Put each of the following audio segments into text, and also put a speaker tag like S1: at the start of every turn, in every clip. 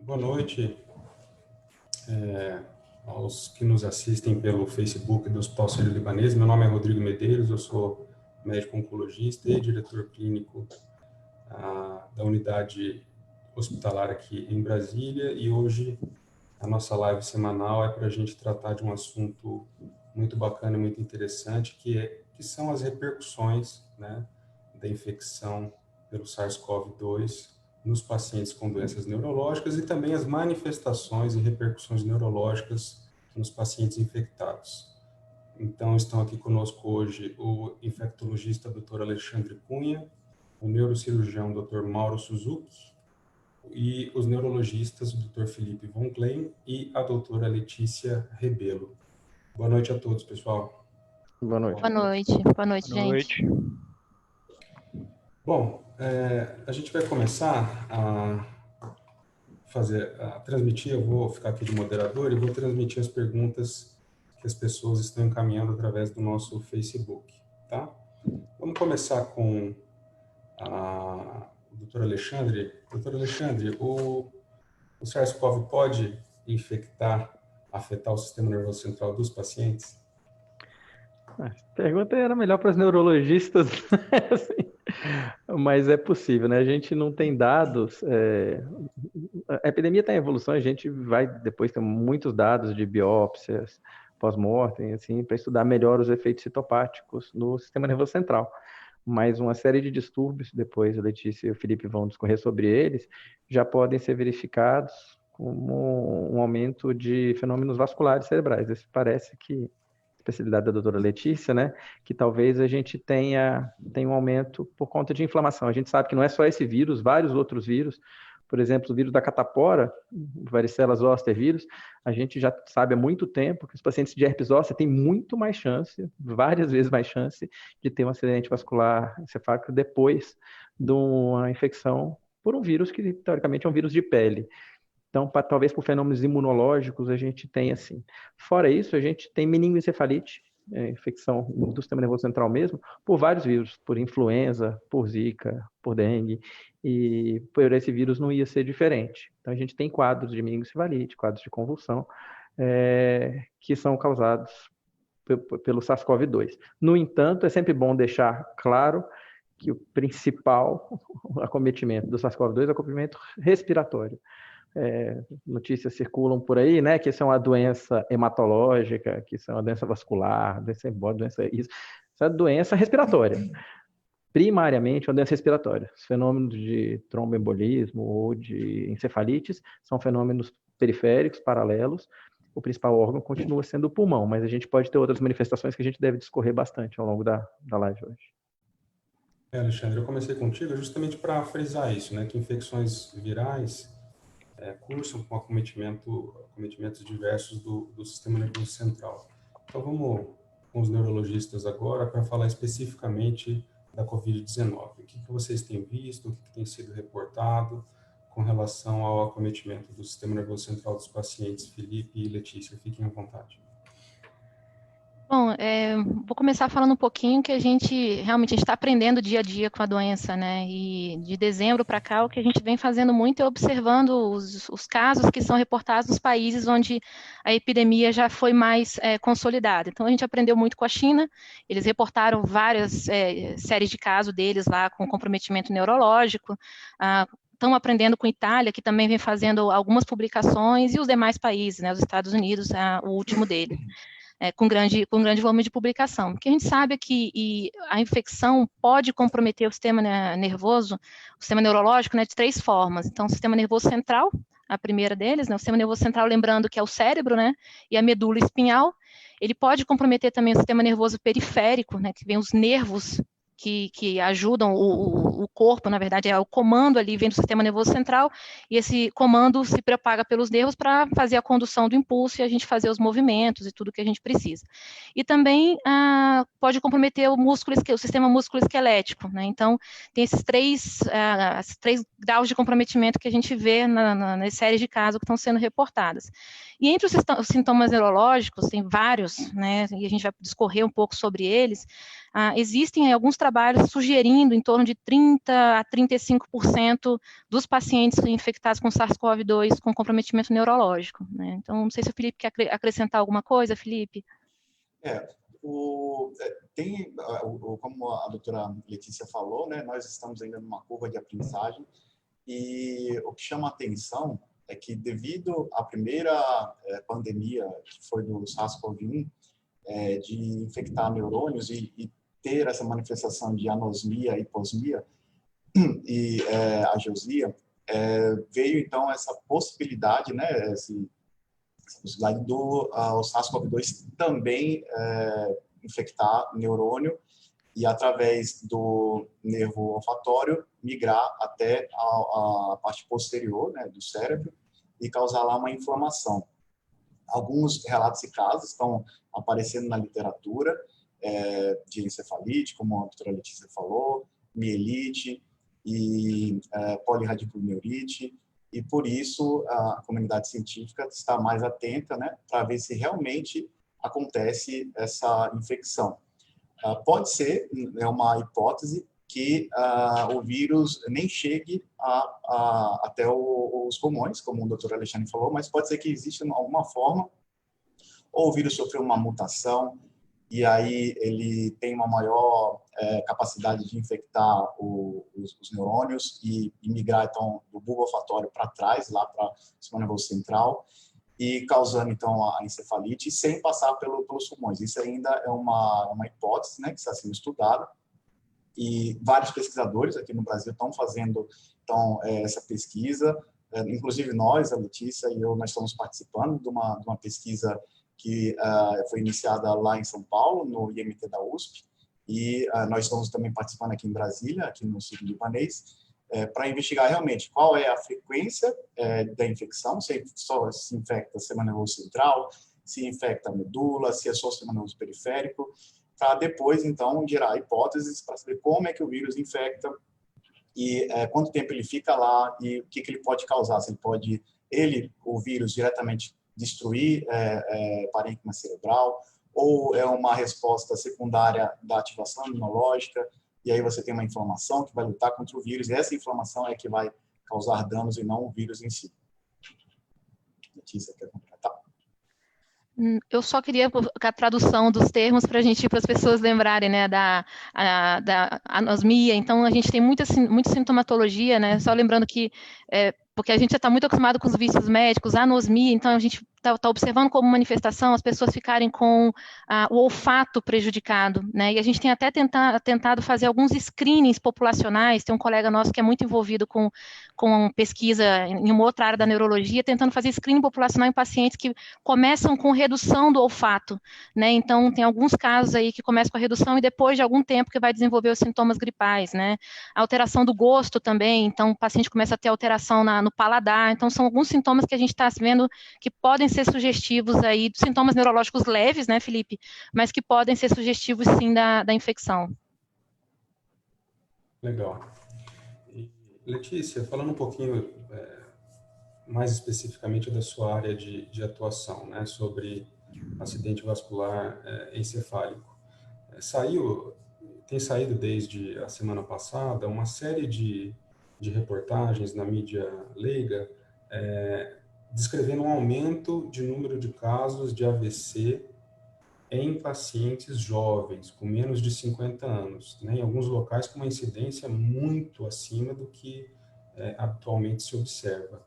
S1: Boa noite aos que nos assistem pelo Facebook do Hospital Sírio-Libanês. Meu nome é Rodrigo Medeiros, eu sou médico oncologista e diretor clínico da unidade hospitalar aqui em Brasília, e hoje a nossa live semanal é para a gente tratar de um assunto muito bacana e muito interessante, que são as repercussões, né, da infecção pelo SARS-CoV-2 nos pacientes com doenças neurológicas e também as manifestações e repercussões neurológicas nos pacientes infectados. Então, estão aqui conosco hoje o infectologista Dr. Alexandre Cunha, o neurocirurgião Dr. Mauro Suzuki e os neurologistas o Dr. Felipe Von Klein e a doutora Letícia Rebelo. Boa noite a todos, pessoal.
S2: Boa noite.
S3: Boa noite. Boa noite, gente.
S1: Bom, a gente vai começar a transmitir, eu vou ficar aqui de moderador e vou transmitir as perguntas que as pessoas estão encaminhando através do nosso Facebook, tá? Vamos começar com o Dr. Alexandre. Dr. Alexandre, o SARS-CoV pode afetar o sistema nervoso central dos pacientes?
S2: A pergunta era melhor para os neurologistas, assim, mas é possível, né? A gente não tem dados, a epidemia está em evolução, a gente vai depois ter muitos dados de biópsias, pós-mortem, assim, para estudar melhor os efeitos citopáticos no sistema nervoso central. Mas uma série de distúrbios, depois a Letícia e o Felipe vão discorrer sobre eles, já podem ser verificados como um aumento de fenômenos vasculares cerebrais. Esse parece que especialidade da doutora Letícia, né, que talvez a gente tenha um aumento por conta de inflamação. A gente sabe que não é só esse vírus, vários outros vírus, por exemplo, o vírus da catapora, o varicela zoster vírus, a gente já sabe há muito tempo que os pacientes de herpes zoster têm muito mais chance, várias vezes mais chance, de ter um acidente vascular encefálico depois de uma infecção por um vírus que, teoricamente, é um vírus de pele. Então, talvez por fenômenos imunológicos, a gente tem assim. Fora isso, a gente tem meningoencefalite, infecção do sistema nervoso central mesmo, por vários vírus, por influenza, por zika, por dengue, e por esse vírus não ia ser diferente. Então, a gente tem quadros de meningoencefalite, quadros de convulsão, que são causados pelo SARS-CoV-2. No entanto, é sempre bom deixar claro que o principal acometimento do SARS-CoV-2 é o acometimento respiratório. Notícias circulam por aí, né, que isso é uma doença hematológica, que isso é uma doença vascular, doença embólica, isso é doença respiratória. Primariamente, uma doença respiratória. Os fenômenos de tromboembolismo ou de encefalites são fenômenos periféricos, paralelos. O principal órgão continua sendo o pulmão, mas a gente pode ter outras manifestações que a gente deve discorrer bastante ao longo da live hoje.
S1: Alexandre, eu comecei contigo justamente para frisar isso, né, que infecções virais cursam com acometimentos diversos do sistema nervoso central. Então, vamos com os neurologistas agora para falar especificamente da Covid-19. O que vocês têm visto, o que tem sido reportado com relação ao acometimento do sistema nervoso central dos pacientes? Felipe e Letícia, fiquem à vontade.
S3: Bom, vou começar falando um pouquinho que a gente realmente está aprendendo dia a dia com a doença, né? E de dezembro para cá, o que a gente vem fazendo muito é observando os casos que são reportados nos países onde a epidemia já foi mais consolidada. Então, a gente aprendeu muito com a China, eles reportaram várias séries de casos deles lá com comprometimento neurológico. Estão aprendendo com a Itália, que também vem fazendo algumas publicações, e os demais países, né? Os Estados Unidos, o último deles. Com grande volume de publicação. O que a gente sabe é que a infecção pode comprometer o sistema nervoso, o sistema neurológico, né, de três formas. Então, o sistema nervoso central, a primeira deles, né, o sistema nervoso central, lembrando que é o cérebro, né, e a medula espinhal. Ele pode comprometer também o sistema nervoso periférico, né, que vem os nervos que ajudam o corpo, na verdade, o comando ali vem do sistema nervoso central, e esse comando se propaga pelos nervos para fazer a condução do impulso e a gente fazer os movimentos e tudo que a gente precisa. E também pode comprometer o sistema músculo-esquelético, né? Então, tem esses três graus de comprometimento que a gente vê nas séries de casos que estão sendo reportadas. E entre os sintomas neurológicos, tem vários, né? E a gente vai discorrer um pouco sobre eles. Existem alguns tratamentos trabalhos sugerindo em torno de 30% a 35% dos pacientes infectados com SARS-CoV-2 com comprometimento neurológico, né? Então, não sei se o Felipe quer acrescentar alguma coisa, Felipe.
S4: Como a doutora Letícia falou, né, nós estamos ainda numa curva de aprendizagem, e o que chama a atenção é que, devido à primeira pandemia, que foi do SARS-CoV-1, de infectar neurônios e ter essa manifestação de anosmia, hiposmia e ageusia, veio então essa possibilidade, né, essa possibilidade do SARS-CoV-2 também infectar neurônio e, através do nervo olfatório, migrar até a parte posterior, né, do cérebro e causar lá uma inflamação. Alguns relatos e casos estão aparecendo na literatura de encefalite, como a doutora Letícia falou, mielite e polirradiculoneurite, e por isso a comunidade científica está mais atenta, né, para ver se realmente acontece essa infecção. Pode ser, é uma hipótese, que o vírus nem chegue até os pulmões, como o doutor Alexandre falou, mas pode ser que exista alguma forma, ou o vírus sofreu uma mutação, e aí ele tem uma maior capacidade de infectar os neurônios e migrar, então, do bulbo olfatório para trás, lá para o sistema nervoso central, e causando, então, a encefalite, sem passar pelos pulmões. Isso ainda é uma hipótese, né, que está sendo estudada, e vários pesquisadores aqui no Brasil estão fazendo, então, essa pesquisa, inclusive nós, a Letícia e eu, nós estamos participando de uma pesquisa que foi iniciada lá em São Paulo, no IMT da USP, e nós estamos também participando aqui em Brasília, aqui no Ciclo Libanês, para investigar realmente qual é a frequência da infecção, se só se infecta o sistema nervoso central, se infecta a medula, se é só o sistema nervoso periférico, para depois, então, gerar hipóteses para saber como é que o vírus infecta e quanto tempo ele fica lá e o que ele pode causar. Se ele pode, o vírus, diretamente destruir parênquima cerebral, ou é uma resposta secundária da ativação imunológica, e aí você tem uma inflamação que vai lutar contra o vírus, e essa inflamação é que vai causar danos e não o vírus em si. Letícia, quer completar?
S3: Eu só queria a tradução dos termos para as pessoas lembrarem, né, da anosmia. Então, a gente tem muita sintomatologia, né, só lembrando que, porque a gente já está muito acostumado com os vícios médicos, a anosmia, então a gente está observando como manifestação as pessoas ficarem com o olfato prejudicado, né, e a gente tem até tentado fazer alguns screenings populacionais. Tem um colega nosso que é muito envolvido com pesquisa em uma outra área da neurologia, tentando fazer screening populacional em pacientes que começam com redução do olfato, né, então tem alguns casos aí que começam com a redução e depois de algum tempo que vai desenvolver os sintomas gripais, né, a alteração do gosto também, então o paciente começa a ter alteração no paladar, então são alguns sintomas que a gente está vendo que podem ser sugestivos aí, sintomas neurológicos leves, né, Felipe, mas que podem ser sugestivos sim da infecção.
S1: Legal. E, Letícia, falando um pouquinho mais especificamente da sua área de atuação, né, sobre acidente vascular encefálico. Tem saído desde a semana passada uma série de reportagens na mídia leiga descrevendo um aumento de número de casos de AVC em pacientes jovens, com menos de 50 anos, né, em alguns locais com uma incidência muito acima do que habitualmente se observa.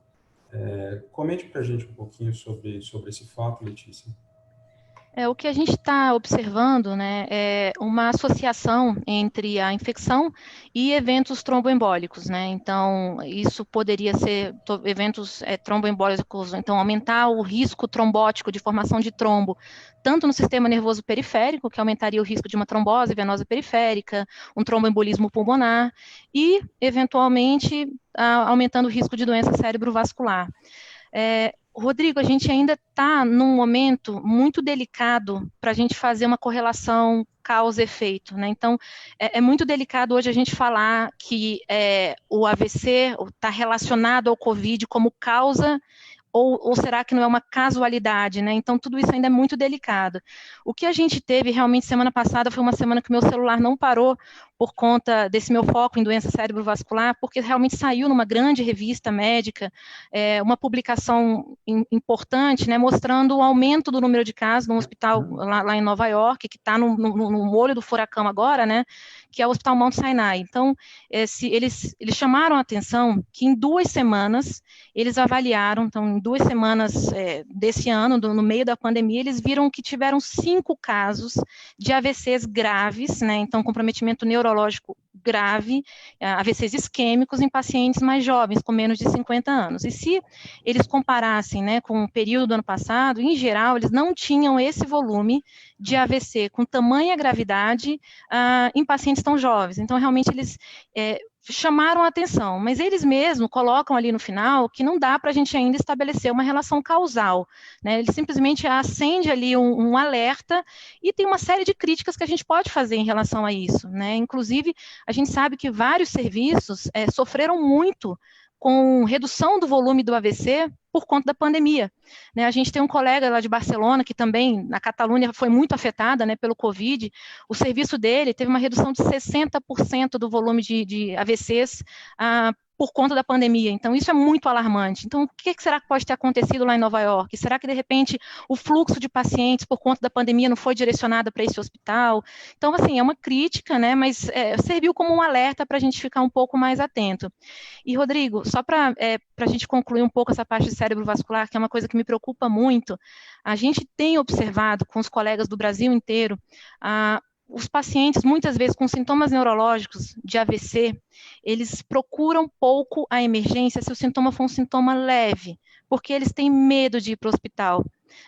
S1: Comente para a gente um pouquinho sobre esse fato, Letícia.
S3: O que a gente está observando, né, é uma associação entre a infecção e eventos tromboembólicos, né, então isso poderia ser eventos tromboembólicos, então aumentar o risco trombótico de formação de trombo, tanto no sistema nervoso periférico, que aumentaria o risco de uma trombose venosa periférica, um tromboembolismo pulmonar e, eventualmente, aumentando o risco de doença cerebrovascular. Rodrigo, a gente ainda está num momento muito delicado para a gente fazer uma correlação causa-efeito, né? Então, é muito delicado hoje a gente falar que o AVC está relacionado ao COVID como causa ou será que não é uma casualidade, né? Então, tudo isso ainda é muito delicado. O que a gente teve realmente semana passada foi uma semana que meu celular não parou por conta desse meu foco em doença cerebrovascular, porque realmente saiu numa grande revista médica uma publicação importante, né, mostrando o aumento do número de casos no hospital lá em Nova York, que está no olho do furacão agora, né, que é o Hospital Mount Sinai. Então, eles chamaram a atenção que em 2 semanas, eles avaliaram, então, em 2 semanas desse ano, no meio da pandemia, eles viram que tiveram 5 casos de AVCs graves, né, então, comprometimento neurológico grave, AVCs isquêmicos em pacientes mais jovens, com menos de 50 anos. E se eles comparassem, né, com o período do ano passado, em geral, eles não tinham esse volume de AVC com tamanha gravidade em pacientes tão jovens. Então, realmente, eles chamaram a atenção, mas eles mesmos colocam ali no final que não dá para a gente ainda estabelecer uma relação causal, né? Ele simplesmente acende ali um alerta e tem uma série de críticas que a gente pode fazer em relação a isso, né? Inclusive, a gente sabe que vários serviços sofreram muito com redução do volume do AVC por conta da pandemia. Né, a gente tem um colega lá de Barcelona, que também, na Catalunha, foi muito afetada, né, pelo Covid. O serviço dele teve uma redução de 60% do volume de AVCs por conta da pandemia. Então, isso é muito alarmante. Então, o que será que pode ter acontecido lá em Nova York? Será que, de repente, o fluxo de pacientes por conta da pandemia não foi direcionado para esse hospital? Então, assim, é uma crítica, né, mas serviu como um alerta para a gente ficar um pouco mais atento. E, Rodrigo, só para a gente concluir um pouco essa parte de cérebro vascular, que é uma coisa que me preocupa muito, a gente tem observado com os colegas do Brasil inteiro, os pacientes, muitas vezes com sintomas neurológicos de AVC, eles procuram pouco a emergência se o sintoma for um sintoma leve, porque eles têm medo de ir para o hospital.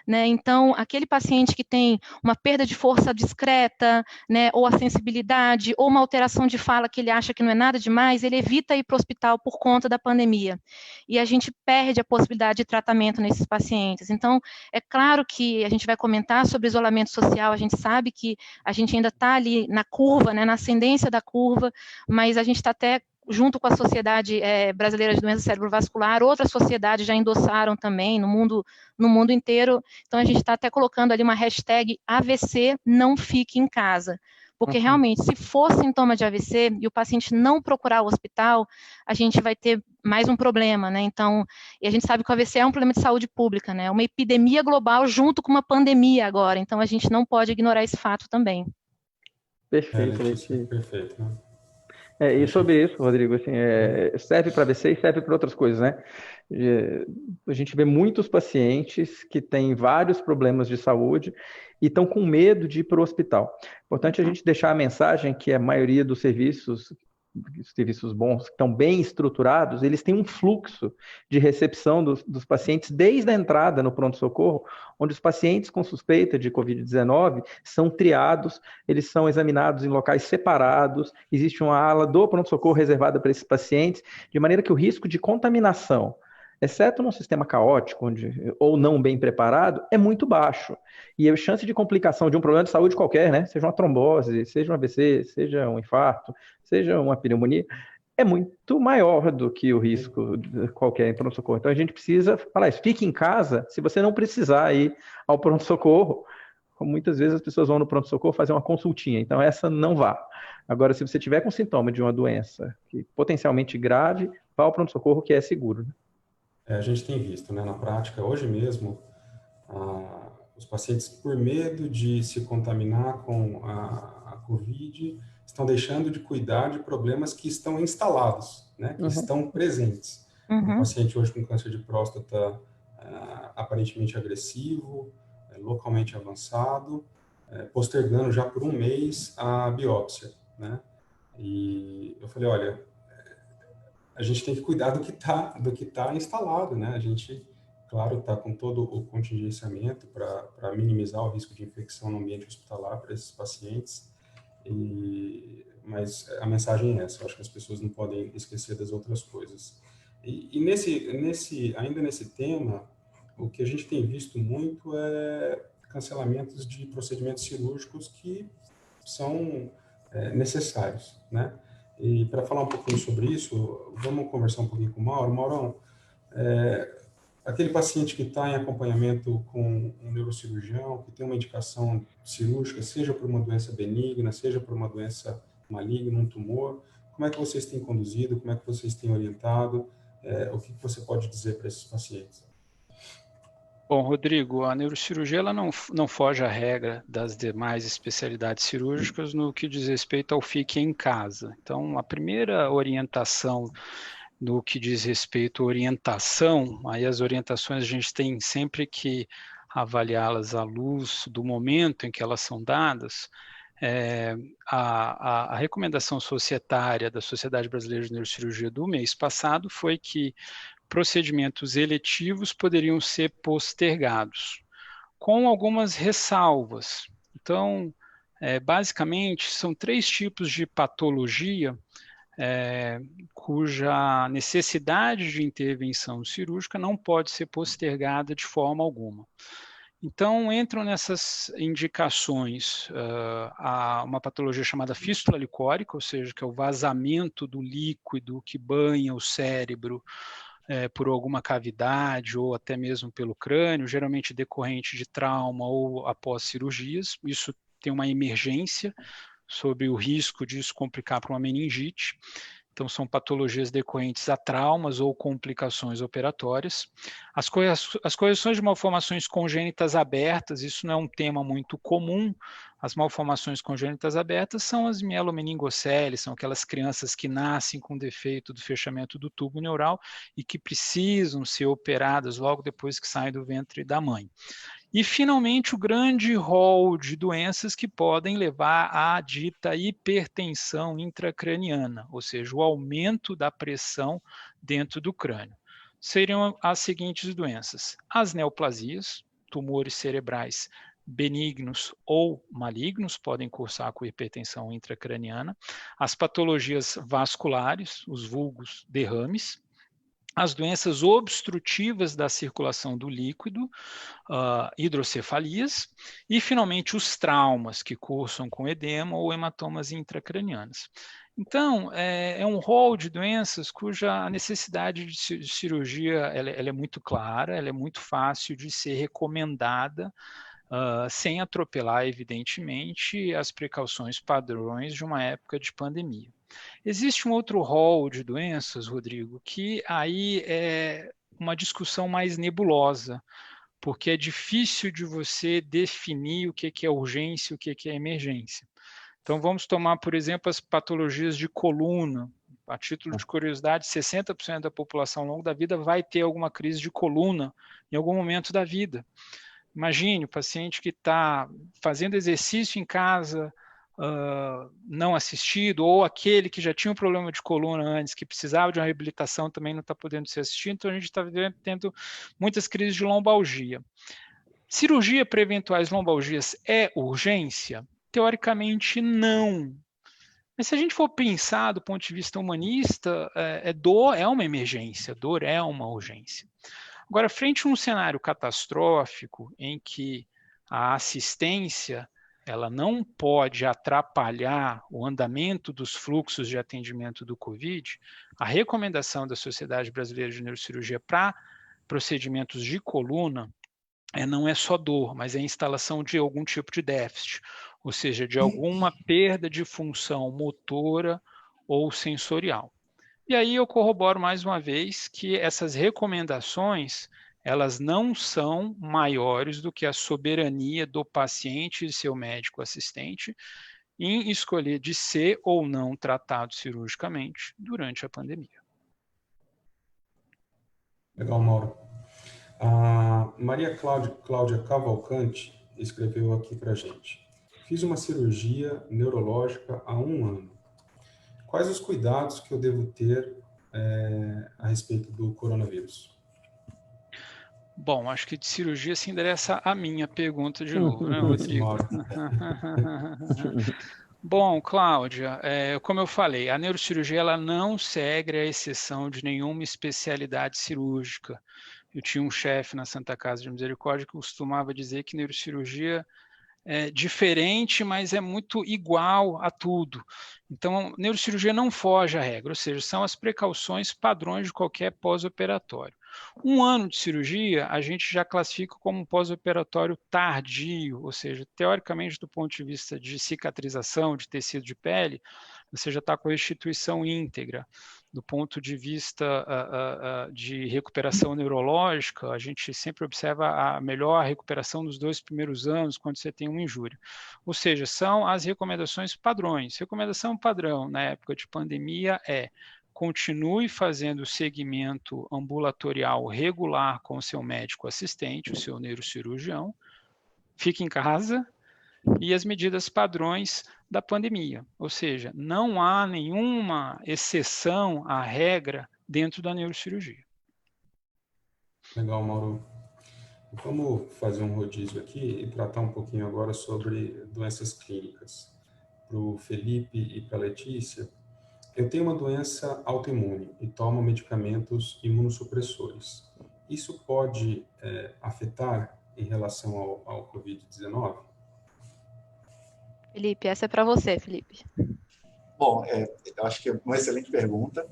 S3: Né? Então, aquele paciente que tem uma perda de força discreta, né, ou a sensibilidade, ou uma alteração de fala que ele acha que não é nada demais, ele evita ir para o hospital por conta da pandemia. E a gente perde a possibilidade de tratamento nesses pacientes. Então, é claro que a gente vai comentar sobre isolamento social, a gente sabe que a gente ainda está ali na curva, né, na ascendência da curva, mas a gente está até junto com a Sociedade Brasileira de Doença Cerebrovascular, outras sociedades já endossaram também no mundo inteiro. Então, a gente está até colocando ali uma hashtag AVC não fique em casa. Porque, realmente, se for sintoma de AVC e o paciente não procurar o hospital, a gente vai ter mais um problema, né? Então, e a gente sabe que o AVC é um problema de saúde pública, né? Uma epidemia global junto com uma pandemia agora. Então, a gente não pode ignorar esse fato também.
S2: Perfeito,
S1: Letícia, perfeito, né?
S2: E sobre isso, Rodrigo, assim, serve para AVC e serve para outras coisas, né? A gente vê muitos pacientes que têm vários problemas de saúde e estão com medo de ir para o hospital. Importante a gente deixar a mensagem que a maioria dos serviços bons, que estão bem estruturados, eles têm um fluxo de recepção dos pacientes desde a entrada no pronto-socorro, onde os pacientes com suspeita de Covid-19 são triados, eles são examinados em locais separados, existe uma ala do pronto-socorro reservada para esses pacientes, de maneira que o risco de contaminação, exceto num sistema caótico ou não bem preparado, é muito baixo. E a chance de complicação de um problema de saúde qualquer, né, seja uma trombose, seja um AVC, seja um infarto, seja uma pneumonia, é muito maior do que o risco de qualquer em pronto-socorro. Então, a gente precisa falar isso. Fique em casa se você não precisar ir ao pronto-socorro. Como muitas vezes as pessoas vão no pronto-socorro fazer uma consultinha. Então, essa não vá. Agora, se você tiver com sintoma de uma doença potencialmente grave, vá ao pronto-socorro, que é seguro.
S1: A gente tem visto, né, na prática, hoje mesmo, os pacientes, por medo de se contaminar com a Covid, estão deixando de cuidar de problemas que estão instalados, né, que estão presentes. Um paciente hoje com câncer de próstata aparentemente agressivo, localmente avançado, postergando já por 1 mês a biópsia, né? E eu falei, olha, a gente tem que cuidar do que tá instalado, né? A gente, claro, está com todo o contingenciamento para minimizar o risco de infecção no ambiente hospitalar para esses pacientes, mas a mensagem é essa. Eu acho que as pessoas não podem esquecer das outras coisas. E ainda nesse tema, o que a gente tem visto muito é cancelamentos de procedimentos cirúrgicos que são necessários, né? E para falar um pouquinho sobre isso, vamos conversar um pouquinho com o Mauro. Maurão, aquele paciente que está em acompanhamento com um neurocirurgião, que tem uma indicação cirúrgica, seja por uma doença benigna, seja por uma doença maligna, um tumor, como é que vocês têm conduzido, como é que vocês têm orientado, o que você pode dizer para esses pacientes?
S5: Bom, Rodrigo, a neurocirurgia ela não foge à regra das demais especialidades cirúrgicas no que diz respeito ao fique em casa. Então, a primeira orientação no que diz respeito à orientação, aí as orientações a gente tem sempre que avaliá-las à luz do momento em que elas são dadas. A recomendação societária da Sociedade Brasileira de Neurocirurgia do mês passado foi que procedimentos eletivos poderiam ser postergados, com algumas ressalvas. Então, basicamente, são 3 tipos de patologia cuja necessidade de intervenção cirúrgica não pode ser postergada de forma alguma. Então, entram nessas indicações uma patologia chamada fístula licórica, ou seja, que é o vazamento do líquido que banha o cérebro por alguma cavidade ou até mesmo pelo crânio, geralmente decorrente de trauma ou após cirurgias. Isso tem uma emergência sobre o risco disso complicar para uma meningite. Então, são patologias decorrentes a traumas ou complicações operatórias. As correções de malformações congênitas abertas, isso não é um tema muito comum. As malformações congênitas abertas são as mielomeningocele, são aquelas crianças que nascem com defeito do fechamento do tubo neural e que precisam ser operadas logo depois que saem do ventre da mãe. E, finalmente, o grande rol de doenças que podem levar à dita hipertensão intracraniana, ou seja, o aumento da pressão dentro do crânio. Seriam as seguintes doenças: as neoplasias, tumores cerebrais benignos ou malignos, podem cursar com hipertensão intracraniana, as patologias vasculares, os vulgos derrames, as doenças obstrutivas da circulação do líquido, hidrocefalias, e, finalmente, os traumas que cursam com edema ou hematomas intracranianas. Então, é um rol de doenças cuja necessidade de cirurgia ela é muito clara, ela é muito fácil de ser recomendada, sem atropelar, evidentemente, as precauções padrões de uma época de pandemia. Existe um outro rol de doenças, Rodrigo, que aí é uma discussão mais nebulosa, porque é difícil de você definir o que é urgência e o que é emergência. Então, vamos tomar, por exemplo, as patologias de coluna. A título de curiosidade, 60% da população ao longo da vida vai ter alguma crise de coluna em algum momento da vida. Imagine o paciente que está fazendo exercício em casa, não assistido, ou aquele que já tinha um problema de coluna antes, que precisava de uma reabilitação, também não está podendo ser assistido, então a gente está tendo muitas crises de lombalgia. Cirurgia para eventuais lombalgias é urgência? Teoricamente, não. Mas se a gente for pensar do ponto de vista humanista, dor é uma emergência, dor é uma urgência. Agora, frente a um cenário catastrófico em que a assistência ela não pode atrapalhar o andamento dos fluxos de atendimento do COVID, a recomendação da Sociedade Brasileira de Neurocirurgia para procedimentos de coluna não é só dor, mas é a instalação de algum tipo de déficit, ou seja, de alguma perda de função motora ou sensorial. E aí eu corroboro mais uma vez que essas recomendações elas não são maiores do que a soberania do paciente e seu médico assistente em escolher de ser ou não tratado cirurgicamente durante a pandemia.
S1: Legal, Mauro. A Maria Cláudia Cavalcante escreveu aqui para a gente. Fiz uma cirurgia neurológica há 1 ano. Quais os cuidados que eu devo ter a respeito do coronavírus?
S5: Bom, acho que de cirurgia se endereça a minha pergunta de novo, né, Rodrigo? Bom, Cláudia, como eu falei, a neurocirurgia ela não segue a exceção de nenhuma especialidade cirúrgica. Eu tinha um chefe na Santa Casa de Misericórdia que costumava dizer que neurocirurgia é diferente, mas é muito igual a tudo. Então, neurocirurgia não foge à regra, ou seja, são as precauções padrões de qualquer pós-operatório. Um ano de cirurgia, a gente já classifica como um pós-operatório tardio, ou seja, teoricamente, do ponto de vista de cicatrização de tecido de pele, você já está com a restituição íntegra. Do ponto de vista de recuperação neurológica, a gente sempre observa a melhor recuperação dos 2 primeiros anos, quando você tem uma injúria. Ou seja, são as recomendações padrões. Recomendação padrão na época de pandemia é: continue fazendo o segmento ambulatorial regular com o seu médico assistente, o seu neurocirurgião, fique em casa, e as medidas padrões da pandemia. Ou seja, não há nenhuma exceção à regra dentro da neurocirurgia.
S1: Legal, Mauro. Vamos fazer um rodízio aqui e tratar um pouquinho agora sobre doenças clínicas. Para o Felipe e para a Letícia, eu tenho uma doença autoimune e tomo medicamentos imunossupressores. Isso pode afetar em relação ao Covid-19?
S3: Felipe, essa é para você, Felipe.
S4: Bom, eu acho que é uma excelente pergunta.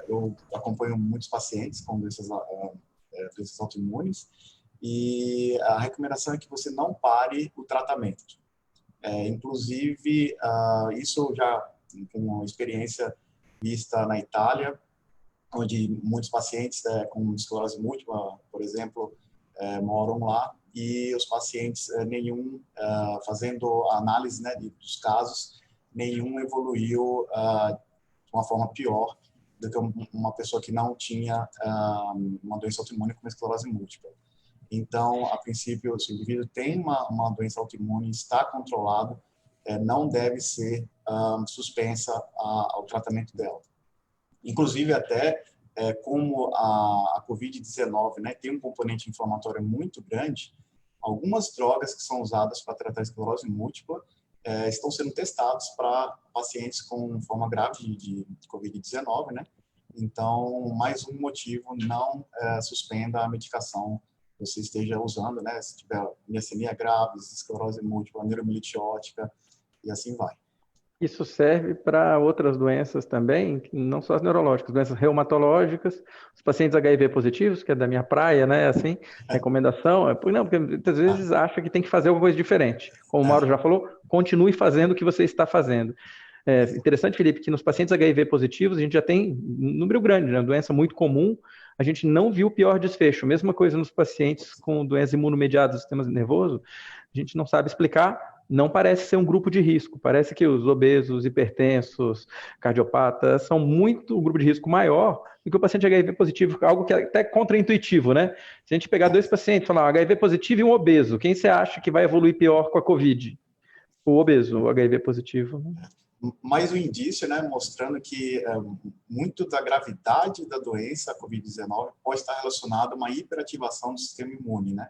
S4: Eu acompanho muitos pacientes com doenças autoimunes e a recomendação é que você não pare o tratamento. Inclusive, isso já com uma experiência vista na Itália, onde muitos pacientes com esclerose múltipla, por exemplo, moram lá, e os pacientes, fazendo a análise, né, dos casos, nenhum evoluiu de uma forma pior do que uma pessoa que não tinha uma doença autoimune como esclerose múltipla. Então, a princípio, se o indivíduo tem uma doença autoimune e está controlado, não deve ser suspensa ao tratamento dela. Inclusive, até como a Covid-19, né, tem um componente inflamatório muito grande, algumas drogas que são usadas para tratar a esclerose múltipla estão sendo testados para pacientes com forma grave de Covid-19, né? Então, mais um motivo, não suspenda a medicação que você esteja usando, né? Se tiver miastenia graves, esclerose múltipla, neuromielite óptica e assim vai.
S2: Isso serve para outras doenças também, não só as neurológicas, doenças reumatológicas, os pacientes HIV positivos, que é da minha praia, né? Assim, recomendação, porque muitas vezes acha que tem que fazer alguma coisa diferente. Como o Mauro já falou, continue fazendo o que você está fazendo. Interessante, Felipe, que nos pacientes HIV positivos a gente já tem um número grande, né? Uma doença muito comum, a gente não viu o pior desfecho. Mesma coisa nos pacientes com doenças imunomediadas do sistema nervoso, a gente não sabe explicar. Não parece ser um grupo de risco, parece que os obesos, hipertensos, cardiopatas são muito um grupo de risco maior do que o paciente HIV positivo, algo que é até contraintuitivo, né? Se a gente pegar 2 pacientes e falar HIV positivo e um obeso, quem você acha que vai evoluir pior com a Covid? O obeso, o HIV positivo. Né?
S4: Mais um indício, né, mostrando que muito da gravidade da doença, a Covid-19, pode estar relacionada a uma hiperativação do sistema imune, né?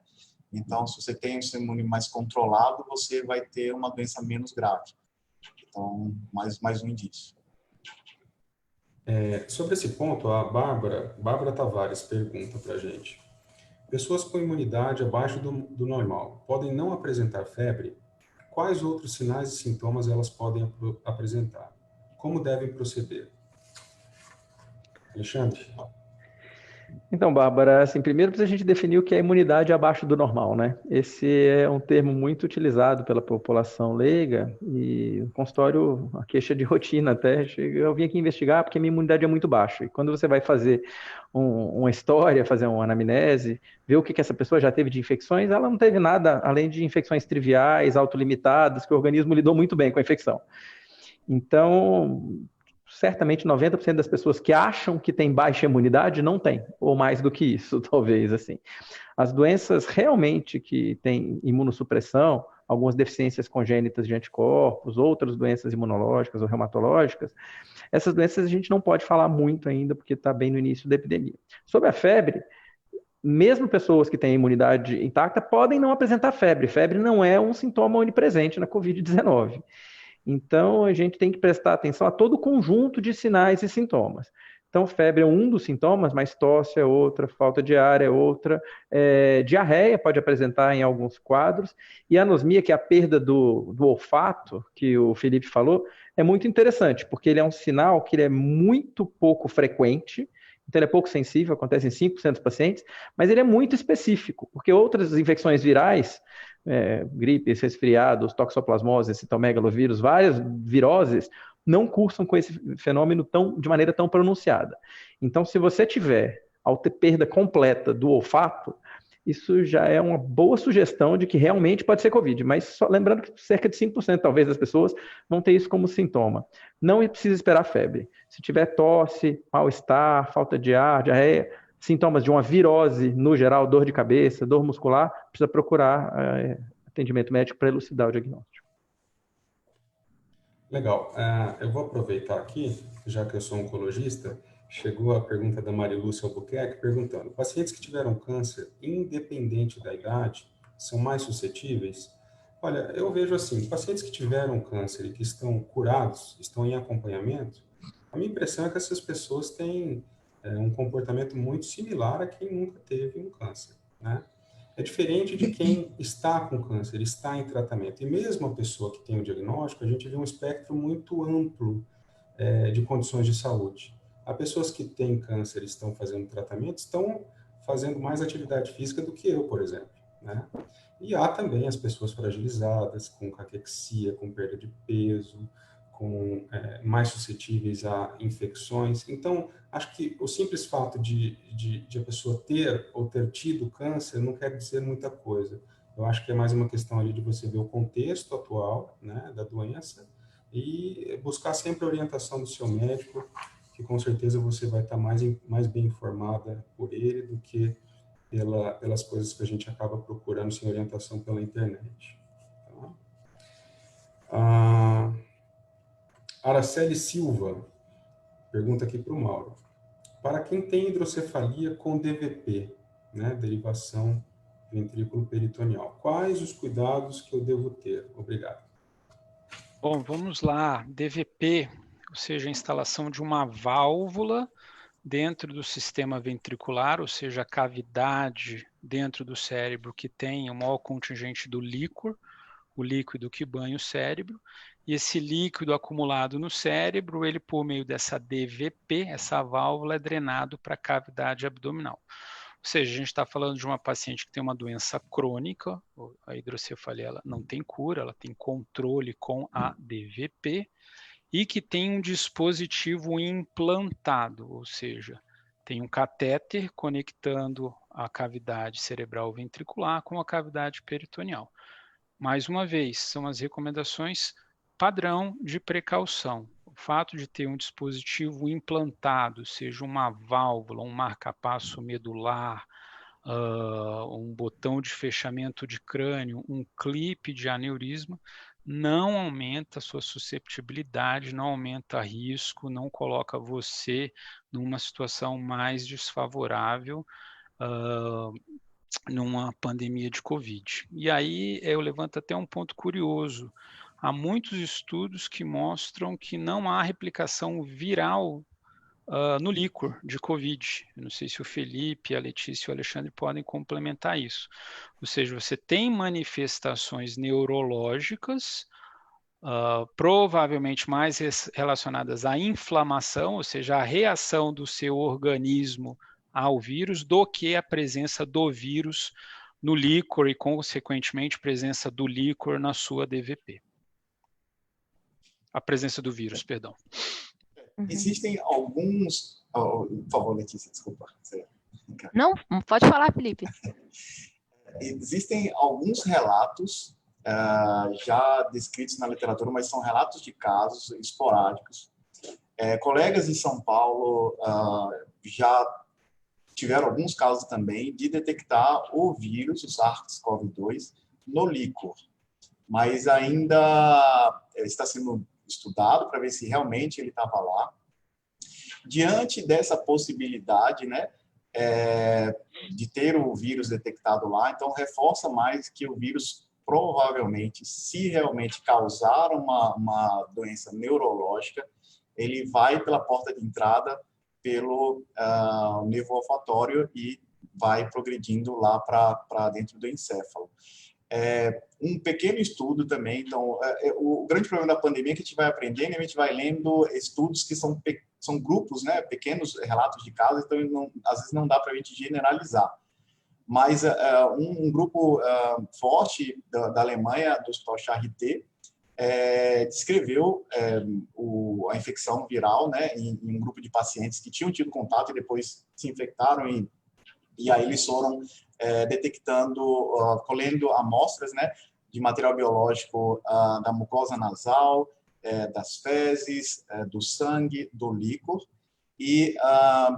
S4: Então, se você tem um sistema imune mais controlado, você vai ter uma doença menos grave. Então, mais um indício.
S1: Sobre esse ponto, a Bárbara Tavares pergunta para a gente. Pessoas com imunidade abaixo do normal podem não apresentar febre? Quais outros sinais e sintomas elas podem apresentar? Como devem proceder? Alexandre?
S2: Então, Bárbara, assim, primeiro precisa a gente definir o que é imunidade abaixo do normal, né? Esse é um termo muito utilizado pela população leiga e o consultório, a queixa de rotina até, eu vim aqui investigar porque minha imunidade é muito baixa. E quando você vai fazer uma história, fazer uma anamnese, ver o que essa pessoa já teve de infecções, ela não teve nada além de infecções triviais, autolimitadas, que o organismo lidou muito bem com a infecção. Então, certamente 90% das pessoas que acham que tem baixa imunidade não tem, ou mais do que isso, talvez, assim. As doenças realmente que têm imunossupressão, algumas deficiências congênitas de anticorpos, outras doenças imunológicas ou reumatológicas, essas doenças a gente não pode falar muito ainda, porque está bem no início da epidemia. Sobre a febre, mesmo pessoas que têm imunidade intacta podem não apresentar febre. Febre não é um sintoma onipresente na Covid-19. Então, a gente tem que prestar atenção a todo o conjunto de sinais e sintomas. Então, febre é um dos sintomas, mas tosse é outra, falta de ar é outra, diarreia pode apresentar em alguns quadros, e a anosmia, que é a perda do olfato, que o Felipe falou, é muito interessante, porque ele é um sinal que ele é muito pouco frequente, então ele é pouco sensível, acontece em 5% dos pacientes, mas ele é muito específico, porque outras infecções virais, gripes, resfriados, toxoplasmose, citomegalovírus, várias viroses, não cursam com esse fenômeno de maneira tão pronunciada. Então, se você tiver, ao ter perda completa do olfato, isso já é uma boa sugestão de que realmente pode ser Covid, mas só lembrando que cerca de 5% talvez das pessoas vão ter isso como sintoma. Não precisa esperar febre. Se tiver tosse, mal-estar, falta de ar, diarreia, sintomas de uma virose, no geral, dor de cabeça, dor muscular, precisa procurar atendimento médico para elucidar o diagnóstico.
S1: Legal. Eu vou aproveitar aqui, já que eu sou oncologista, chegou a pergunta da Marilúcia Albuquerque perguntando: pacientes que tiveram câncer, independente da idade, são mais suscetíveis? Olha, eu vejo assim, pacientes que tiveram câncer e que estão curados, estão em acompanhamento, a minha impressão é que essas pessoas têm um comportamento muito similar a quem nunca teve um câncer, né? É diferente de quem está com câncer, está em tratamento. E mesmo a pessoa que tem o diagnóstico, a gente vê um espectro muito amplo de condições de saúde. Há pessoas que têm câncer e estão fazendo tratamento, estão fazendo mais atividade física do que eu, por exemplo, né? E há também as pessoas fragilizadas, com caquexia, com perda de peso, com mais suscetíveis a infecções. Então, acho que o simples fato de a pessoa ter ou ter tido câncer não quer dizer muita coisa. Eu acho que é mais uma questão ali de você ver o contexto atual, né, da doença e buscar sempre a orientação do seu médico, que com certeza você vai estar mais bem informada por ele do que pelas coisas que a gente acaba procurando sem orientação pela internet. Tá? Araceli Silva pergunta aqui para o Mauro: para quem tem hidrocefalia com DVP, né, derivação ventrículo peritoneal, quais os cuidados que eu devo ter? Obrigado.
S5: Bom, vamos lá. DVP, ou seja, a instalação de uma válvula dentro do sistema ventricular, ou seja, a cavidade dentro do cérebro que tem o maior contingente do líquor, o líquido que banha o cérebro, e esse líquido acumulado no cérebro, ele por meio dessa DVP, essa válvula é drenado para a cavidade abdominal. Ou seja, a gente está falando de uma paciente que tem uma doença crônica, a hidrocefalia ela não tem cura, ela tem controle com a DVP, e que tem um dispositivo implantado, ou seja, tem um catéter conectando a cavidade cerebral ventricular com a cavidade peritoneal. Mais uma vez, são as recomendações padrão de precaução. O fato de ter um dispositivo implantado, seja uma válvula, um marca-passo medular, um botão de fechamento de crânio, um clipe de aneurisma, não aumenta a sua susceptibilidade, não aumenta risco, não coloca você numa situação mais desfavorável numa pandemia de Covid. E aí eu levanto até um ponto curioso. Há muitos estudos que mostram que não há replicação viral no líquor de Covid. Eu não sei se o Felipe, a Letícia e o Alexandre podem complementar isso. Ou seja, você tem manifestações neurológicas, provavelmente mais relacionadas à inflamação, ou seja, a reação do seu organismo ao vírus, do que a presença do vírus no líquor e, consequentemente, presença do líquor na sua DVP. A presença do vírus, perdão.
S4: Existem alguns... por favor, Letícia, desculpa.
S3: Não, pode falar, Felipe.
S4: Existem alguns relatos já descritos na literatura, mas são relatos de casos esporádicos. Colegas em São Paulo já tiveram alguns casos também de detectar o vírus, o SARS-CoV-2, no líquor. Mas ainda está sendo estudado para ver se realmente ele estava lá. Diante dessa possibilidade, né, de ter o vírus detectado lá, então reforça mais que o vírus provavelmente, se realmente causar uma doença neurológica, ele vai pela porta de entrada pelo nervo olfatório e vai progredindo lá para dentro do encéfalo. Um pequeno estudo também, então, o grande problema da pandemia é que a gente vai aprendendo e a gente vai lendo estudos que são são grupos, né, pequenos relatos de casos, então às vezes não dá para a gente generalizar. Mas um grupo forte da Alemanha, do Hospital Charité, descreveu a infecção viral, né, em um grupo de pacientes que tinham tido contato e depois se infectaram, e aí eles foram detectando, colhendo amostras, né, de material biológico da mucosa nasal, das fezes, do sangue, do líquor, e,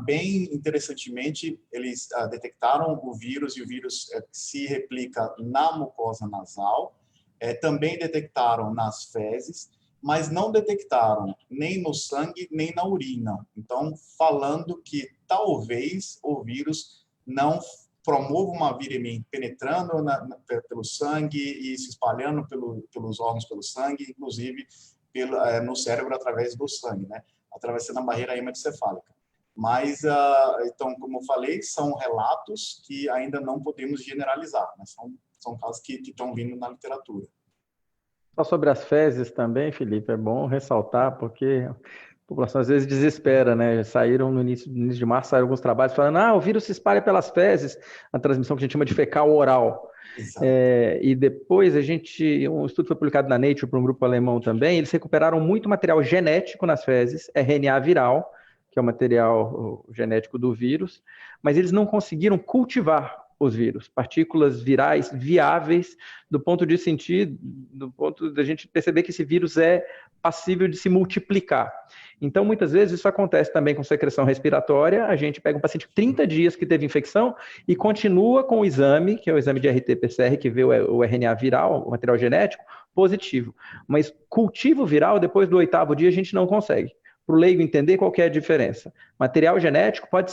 S4: bem interessantemente, eles detectaram o vírus, e o vírus se replica na mucosa nasal, também detectaram nas fezes, mas não detectaram nem no sangue, nem na urina. Então, falando que talvez o vírus não promova uma viremia penetrando pelo sangue e se espalhando pelos órgãos pelo sangue, inclusive no cérebro através do sangue, né? Atravessando a barreira hematocefálica. Mas, então, como eu falei, são relatos que ainda não podemos generalizar, né? São casos que estão vindo na literatura.
S2: Só sobre as fezes também, Felipe, é bom ressaltar, porque a população às vezes desespera, né? Saíram no início de março, saíram alguns trabalhos falando, o vírus se espalha pelas fezes, a transmissão que a gente chama de fecal oral. E depois um estudo foi publicado na Nature por um grupo alemão também, eles recuperaram muito material genético nas fezes, RNA viral, que é o material genético do vírus, mas eles não conseguiram cultivar os vírus, partículas virais viáveis do ponto de a gente perceber que esse vírus é passível de se multiplicar. Então, muitas vezes, isso acontece também com secreção respiratória. A gente pega um paciente de 30 dias que teve infecção e continua com o exame, que é o exame de RT-PCR, que vê o RNA viral, o material genético, positivo. Mas cultivo viral, depois do 8º dia, a gente não consegue. Para o leigo entender qual que é a diferença. Material genético pode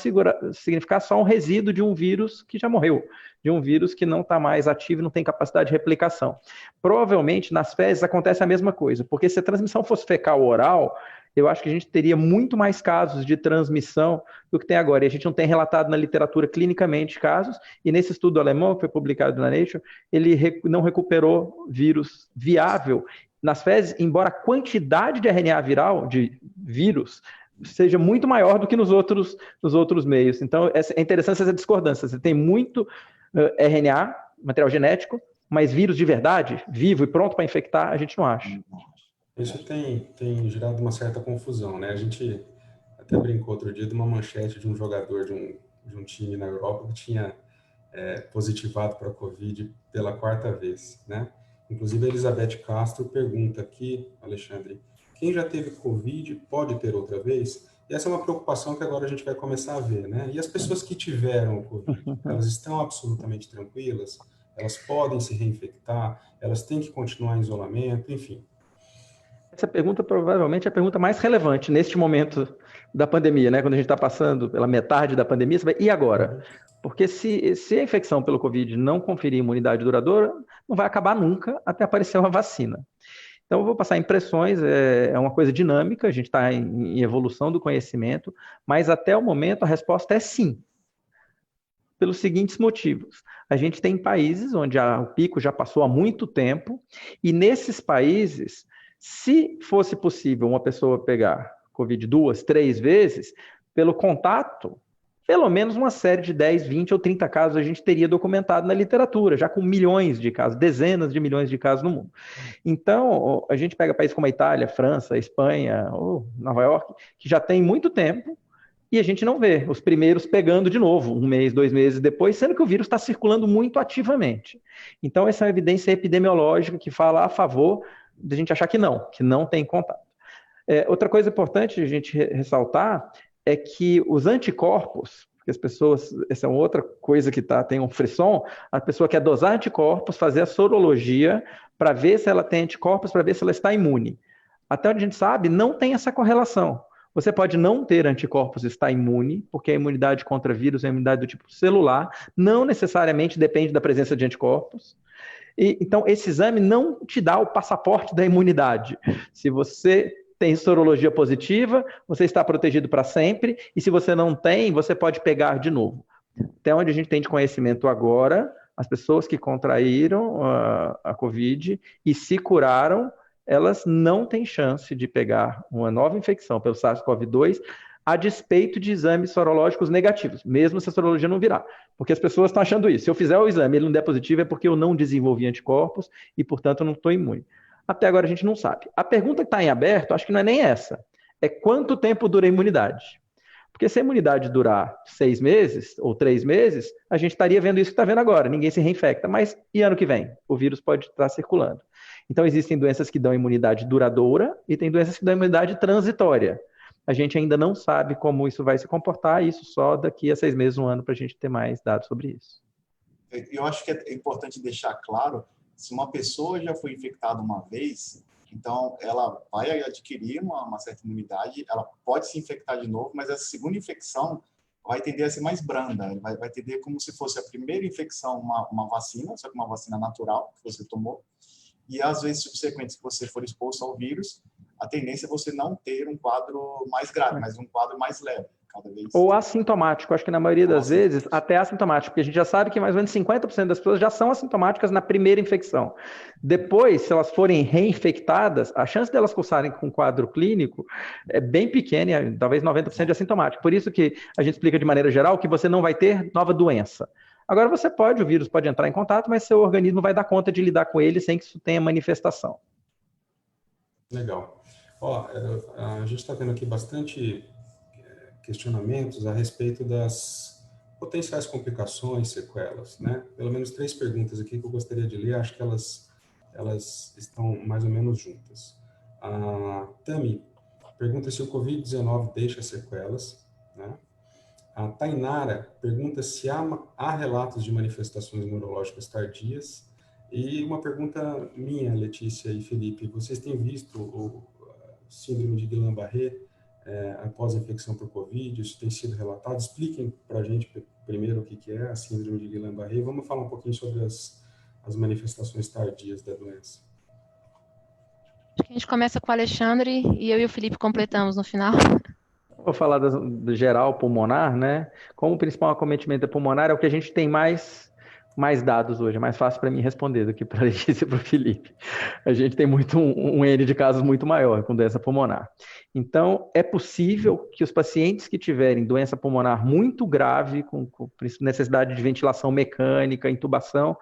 S2: significar só um resíduo de um vírus que já morreu, de um vírus que não está mais ativo e não tem capacidade de replicação. Provavelmente, nas fezes acontece a mesma coisa, porque se a transmissão fosse fecal oral, eu acho que a gente teria muito mais casos de transmissão do que tem agora. E a gente não tem relatado na literatura clinicamente casos, e nesse estudo alemão, que foi publicado na Nature, ele não recuperou vírus viável nas fezes, embora a quantidade de RNA viral, de vírus, seja muito maior do que nos outros meios. Então, é interessante essa discordância. Você tem muito RNA, material genético, mas vírus de verdade, vivo e pronto para infectar, a gente não acha.
S1: Isso tem gerado uma certa confusão, né? A gente até brincou outro dia de uma manchete de um jogador de um time na Europa que tinha positivado para a Covid pela 4ª vez, né? Inclusive, a Elizabeth Castro pergunta aqui, Alexandre, quem já teve Covid pode ter outra vez? E essa é uma preocupação que agora a gente vai começar a ver, né? E as pessoas que tiveram Covid, elas estão absolutamente tranquilas? Elas podem se reinfectar? Elas têm que continuar em isolamento? Enfim.
S2: Essa pergunta provavelmente é a pergunta mais relevante neste momento da pandemia, né? Quando a gente está passando pela metade da pandemia, você vai, e agora? Porque se a infecção pelo Covid não conferir imunidade duradoura, não vai acabar nunca até aparecer uma vacina. Então, eu vou passar impressões, é uma coisa dinâmica, a gente está em evolução do conhecimento, mas até o momento a resposta é sim, pelos seguintes motivos. A gente tem países onde o pico já passou há muito tempo, e nesses países, se fosse possível uma pessoa pegar Covid 2, 3 vezes, pelo contato, pelo menos uma série de 10, 20 ou 30 casos a gente teria documentado na literatura, já com milhões de casos, dezenas de milhões de casos no mundo. Então, a gente pega países como a Itália, França, Espanha, ou Nova York, que já tem muito tempo, e a gente não vê os primeiros pegando de novo, 1 mês, 2 meses depois, sendo que o vírus está circulando muito ativamente. Então, essa é uma evidência epidemiológica que fala a favor de a gente achar que não tem contato. Outra coisa importante a gente ressaltar é que os anticorpos, porque as pessoas, essa é outra coisa que tem um frisson, a pessoa quer dosar anticorpos, fazer a sorologia para ver se ela tem anticorpos, para ver se ela está imune. Até onde a gente sabe, não tem essa correlação. Você pode não ter anticorpos e estar imune, porque a imunidade contra vírus é uma imunidade do tipo celular, não necessariamente depende da presença de anticorpos. Então, esse exame não te dá o passaporte da imunidade. Se você tem sorologia positiva, você está protegido para sempre, e se você não tem, você pode pegar de novo. Até onde a gente tem de conhecimento agora, as pessoas que contraíram a Covid e se curaram, elas não têm chance de pegar uma nova infecção pelo SARS-CoV-2 a despeito de exames sorológicos negativos, mesmo se a sorologia não virar. Porque as pessoas estão achando isso. Se eu fizer o exame e ele não der positivo, é porque eu não desenvolvi anticorpos e, portanto, eu não estou imune. Até agora a gente não sabe. A pergunta que está em aberto, acho que não é nem essa. É quanto tempo dura a imunidade? Porque se a imunidade durar 6 meses ou 3 meses, a gente estaria vendo isso que está vendo agora. Ninguém se reinfecta. Mas e ano que vem? O vírus pode estar circulando. Então, existem doenças que dão imunidade duradoura e tem doenças que dão imunidade transitória. A gente ainda não sabe como isso vai se comportar, isso só daqui a 6 meses, 1 ano, para a gente ter mais dados sobre isso.
S4: Eu acho que é importante deixar claro, se uma pessoa já foi infectada uma vez, então ela vai adquirir uma certa imunidade, ela pode se infectar de novo, mas essa segunda infecção vai tender a ser mais branda, vai tender como se fosse a primeira infecção uma vacina, só que uma vacina natural que você tomou, e às vezes subsequentes que você for exposto ao vírus, a tendência é você não ter um quadro mais grave, mas um quadro mais leve, cada vez.
S2: Ou assintomático, acho que na maioria das vezes, até assintomático, porque a gente já sabe que mais ou menos 50% das pessoas já são assintomáticas na primeira infecção. Depois, se elas forem reinfectadas, a chance delas cursarem com quadro clínico é bem pequena, talvez 90% de assintomático. Por isso que a gente explica de maneira geral que você não vai ter nova doença. Agora o vírus pode entrar em contato, mas seu organismo vai dar conta de lidar com ele sem que isso tenha manifestação.
S1: Legal. A gente está tendo aqui bastante questionamentos a respeito das potenciais complicações, sequelas, né? Pelo menos 3 perguntas aqui que eu gostaria de ler, acho que elas estão mais ou menos juntas. A Tami pergunta se o Covid-19 deixa sequelas, né? A Tainara pergunta se há relatos de manifestações neurológicas tardias. E uma pergunta minha, Letícia e Felipe, vocês têm visto o síndrome de Guillain-Barré após a infecção por Covid? Isso tem sido relatado? Expliquem para a gente primeiro o que é a síndrome de Guillain-Barré. Vamos falar um pouquinho sobre as manifestações tardias da doença.
S3: Acho que a gente começa com o Alexandre e eu e o Felipe completamos no final.
S2: Vou falar do geral pulmonar, né? Como o principal acometimento pulmonar é o que a gente tem mais dados hoje. É mais fácil para mim responder do que para a Letícia e para o Felipe. A gente tem um N de casos muito maior com doença pulmonar. Então, é possível que os pacientes que tiverem doença pulmonar muito grave, com necessidade de ventilação mecânica, intubação,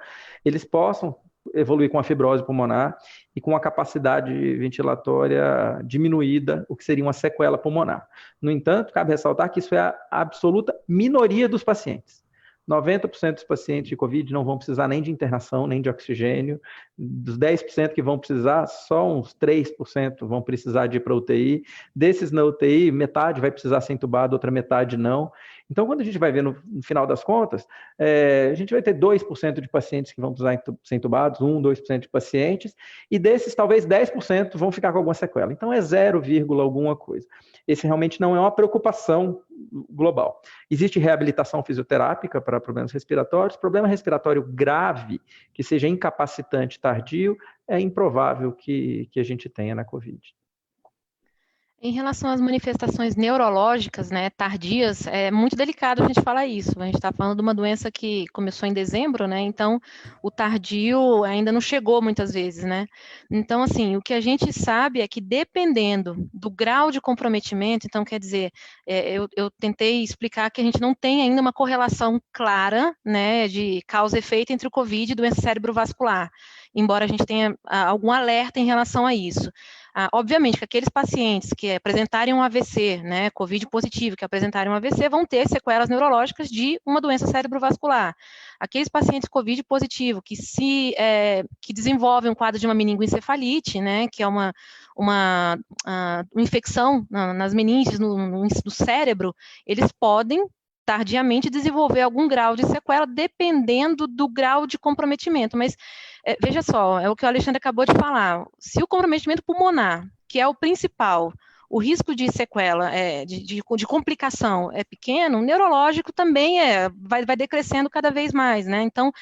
S2: eles possam evoluir com a fibrose pulmonar e com a capacidade ventilatória diminuída, o que seria uma sequela pulmonar. No entanto, cabe ressaltar que isso é a absoluta minoria dos pacientes. 90% dos pacientes de Covid não vão precisar nem de internação, nem de oxigênio. Dos 10% que vão precisar, só uns 3% vão precisar de ir para a UTI. Desses na UTI, metade vai precisar ser entubado, outra metade não. Então, quando a gente vai ver no final das contas, a gente vai ter 2% de pacientes que vão precisar ser entubados, 2% de pacientes, e desses, talvez 10% vão ficar com alguma sequela. Então, é 0, alguma coisa. Esse realmente não é uma preocupação global. Existe reabilitação fisioterápica para problemas respiratórios. Problema respiratório grave, que seja incapacitante tardio, é improvável que a gente tenha na Covid.
S3: Em relação às manifestações neurológicas, né, tardias, é muito delicado a gente falar isso. A gente está falando de uma doença que começou em dezembro, né? Então o tardio ainda não chegou muitas vezes, né? Então, assim, o que a gente sabe é que dependendo do grau de comprometimento, então quer dizer, eu tentei explicar que a gente não tem ainda uma correlação clara, né, de causa e efeito entre o COVID e doença cerebrovascular, embora a gente tenha algum alerta em relação a isso. Obviamente que aqueles pacientes que apresentarem um AVC, né, COVID positivo, que apresentarem um AVC, vão ter sequelas neurológicas de uma doença cerebrovascular. Aqueles pacientes COVID positivo que desenvolvem um quadro de uma meningoencefalite, né, que é uma infecção nas meninges, no cérebro, eles podem tardiamente desenvolver algum grau de sequela, dependendo do grau de comprometimento. Mas, veja só, é o que o Alexandre acabou de falar. Se o comprometimento pulmonar, que é o principal, o risco de sequela, de complicação é pequeno, o neurológico também vai decrescendo cada vez mais, né? Então,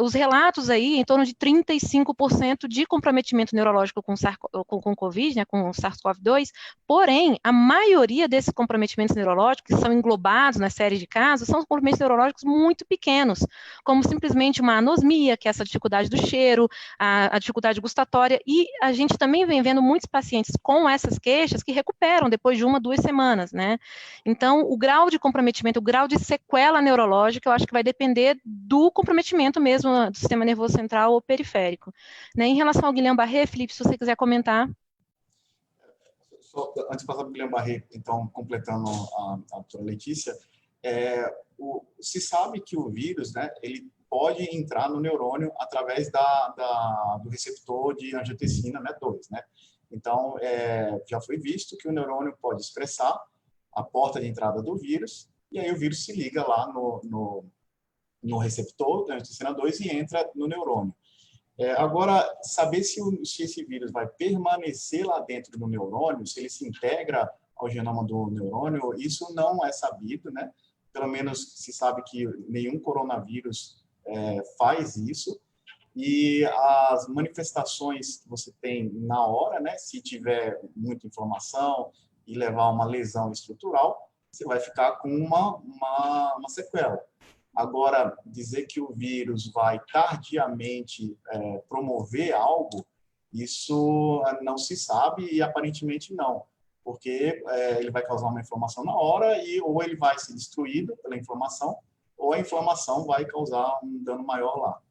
S3: os relatos aí, em torno de 35% de comprometimento neurológico com Covid, né, com SARS-CoV-2, porém, a maioria desses comprometimentos neurológicos, que são englobados na série de casos, são comprometimentos neurológicos muito pequenos, como simplesmente uma anosmia, que é essa dificuldade do cheiro, a dificuldade gustatória, e a gente também vem vendo muitos pacientes com essas queixas que recuperam depois de 1, 2 semanas, né? Então, o grau de comprometimento, o grau de sequela neurológica, eu acho que vai depender do comprometimento mesmo do sistema nervoso central ou periférico. Né? Em relação ao Guillain-Barré, Felipe, se você quiser comentar.
S4: Só, antes de passar para o Guillain-Barré, então, completando a doutora Letícia, se sabe que o vírus, né, ele pode entrar no neurônio através do receptor de angiotensina, né, 2, né? Então, já foi visto que o neurônio pode expressar a porta de entrada do vírus, e aí o vírus se liga lá no receptor da angiotensina 2 e entra no neurônio. Agora, saber se esse vírus vai permanecer lá dentro do neurônio, se ele se integra ao genoma do neurônio, isso não é sabido, né? Pelo menos se sabe que nenhum coronavírus faz isso. E as manifestações que você tem na hora, né? Se tiver muita inflamação e levar a uma lesão estrutural, você vai ficar com uma sequela. Agora, dizer que o vírus vai tardiamente promover algo, isso não se sabe e aparentemente não, porque ele vai causar uma inflamação na hora ou ele vai ser destruído pela inflamação, ou a inflamação vai causar um dano maior lá.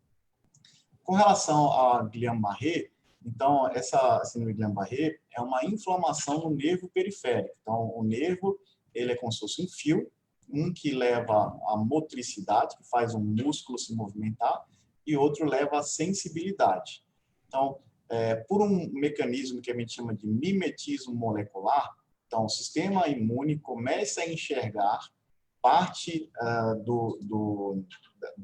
S4: Com relação a Guillain-Barré, então, essa síndrome de Guillain-Barré é uma inflamação no nervo periférico. Então, o nervo, ele é como se fosse um fio, um que leva a motricidade, que faz o músculo se movimentar, e outro leva a sensibilidade. Então, por um mecanismo que a gente chama de mimetismo molecular, então o sistema imune começa a enxergar parte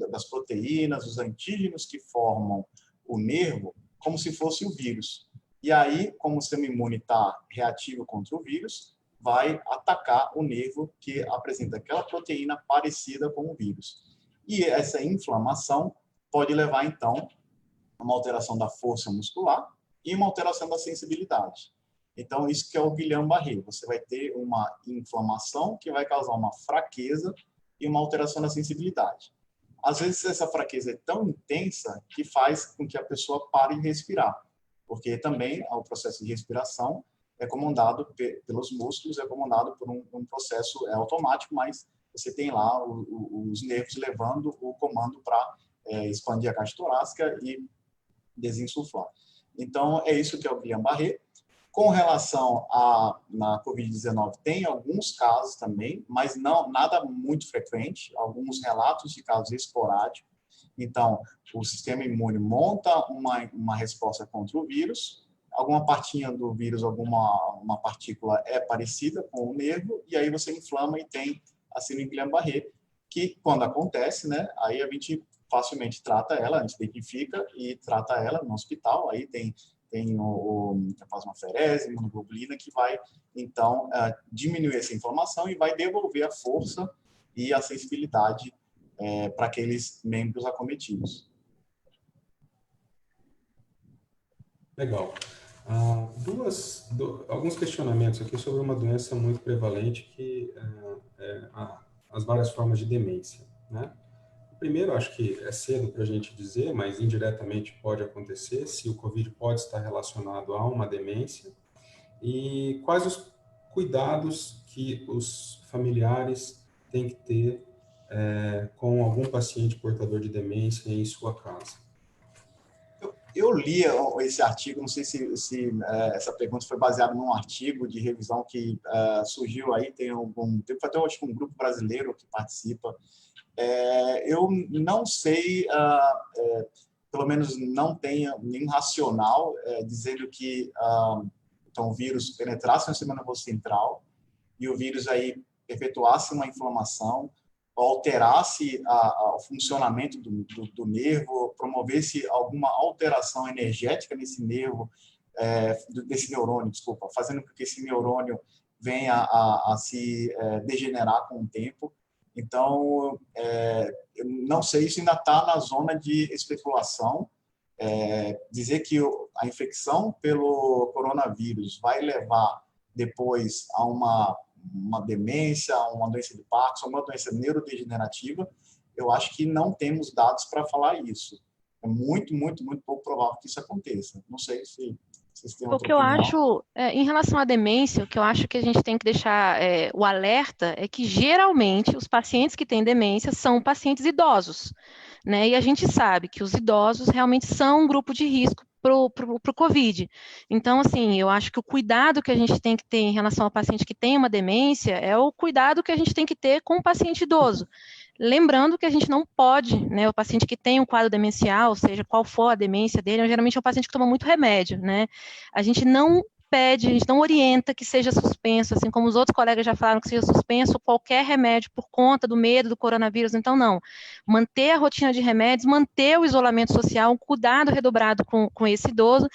S4: das proteínas, os antígenos que formam o nervo, como se fosse o vírus. E aí, como o sistema imune está reativo contra o vírus, vai atacar o nervo que apresenta aquela proteína parecida com o vírus. E essa inflamação pode levar, então, a uma alteração da força muscular e uma alteração da sensibilidade. Então, isso que é o Guillain-Barré. Você vai ter uma inflamação que vai causar uma fraqueza e uma alteração da sensibilidade. Às vezes, essa fraqueza é tão intensa que faz com que a pessoa pare de respirar, porque também o processo de respiração é comandado pelos músculos, é comandado por um processo automático, mas você tem lá os nervos levando o comando para expandir a caixa torácica e desinsuflar. Então, é isso que é o Guillain-Barré. Com relação na Covid-19, tem alguns casos também, mas nada muito frequente, alguns relatos de casos esporádicos. Então, o sistema imune monta uma resposta contra o vírus, alguma partinha do vírus, uma partícula é parecida com o nervo, e aí você inflama e tem a síndrome de Guillain-Barré, que quando acontece, né, aí a gente facilmente trata ela, a gente identifica e trata ela no hospital, aí tem a plasmaferese, a imunoglobulina, que vai, então, diminuir essa inflamação e vai devolver a força e a sensibilidade para aqueles membros acometidos.
S1: Legal. Alguns questionamentos aqui sobre uma doença muito prevalente que as várias formas de demência, né? Primeiro, acho que é cedo para a gente dizer, mas indiretamente pode acontecer, se o COVID pode estar relacionado a uma demência, e quais os cuidados que os familiares têm que ter com algum paciente portador de demência em sua casa.
S4: Eu li esse artigo, não sei se essa pergunta foi baseada num artigo de revisão que surgiu aí, tem até acho que um grupo brasileiro que participa. Eu não sei, pelo menos não tenho nenhum racional dizendo que então, o vírus penetrasse no sistema nervoso central e o vírus aí efetuasse uma inflamação, alterasse o funcionamento do nervo, promovesse alguma alteração energética nesse nervo, desse neurônio, desculpa, fazendo com que esse neurônio venha a se degenerar com o tempo. Então, eu não sei, isso ainda está na zona de especulação. Dizer que a infecção pelo coronavírus vai levar depois a uma demência, a uma doença de Parkinson, uma doença neurodegenerativa, eu acho que não temos dados para falar isso. É muito, muito, muito pouco provável que isso aconteça. Não sei se vocês têm outra opinião.
S3: O que eu acho, em relação à demência, o que eu acho que a gente tem que deixar o alerta é que, geralmente, os pacientes que têm demência são pacientes idosos, né? E a gente sabe que os idosos realmente são um grupo de risco para o COVID. Então, assim, eu acho que o cuidado que a gente tem que ter em relação ao paciente que tem uma demência é o cuidado que a gente tem que ter com o paciente idoso. Lembrando que a gente não pode, né, o paciente que tem um quadro demencial, seja qual for a demência dele, geralmente é um paciente que toma muito remédio, né? A gente não pede, a gente não orienta que seja suspenso, assim como os outros colegas já falaram que seja suspenso qualquer remédio por conta do medo do coronavírus. Então, não. Manter a rotina de remédios, manter o isolamento social, um cuidado redobrado com esse idoso,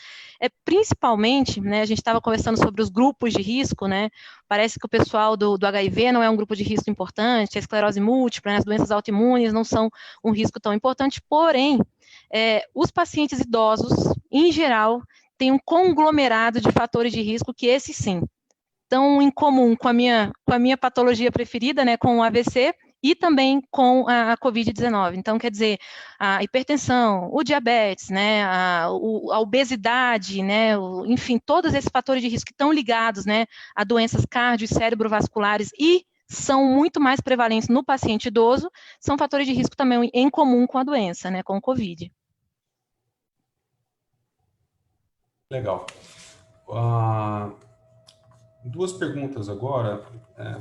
S3: principalmente, né, a gente estava conversando sobre os grupos de risco, né? Parece que o pessoal do HIV não é um grupo de risco importante, a esclerose múltipla, né, as doenças autoimunes não são um risco tão importante, porém, os pacientes idosos, em geral, tem um conglomerado de fatores de risco que esses sim estão em comum com a minha patologia preferida, né, com o AVC e também com a COVID-19. Então, quer dizer, a hipertensão, o diabetes, né, a obesidade, né, enfim, todos esses fatores de risco que estão ligados, né, a doenças cardio e cerebrovasculares e são muito mais prevalentes no paciente idoso, são fatores de risco também em comum com a doença, né, com o COVID.
S1: Legal. Duas perguntas agora,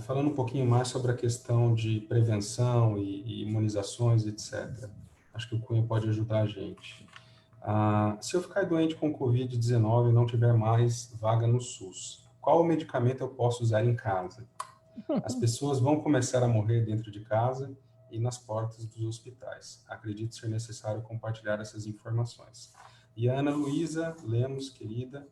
S1: falando um pouquinho mais sobre a questão de prevenção e imunizações, etc. Acho que o Cunha pode ajudar a gente. Se eu ficar doente com Covid-19 e não tiver mais vaga no SUS, qual medicamento eu posso usar em casa? As pessoas vão começar a morrer dentro de casa e nas portas dos hospitais. Acredito ser necessário compartilhar essas informações. E a Ana Luísa Lemos, querida,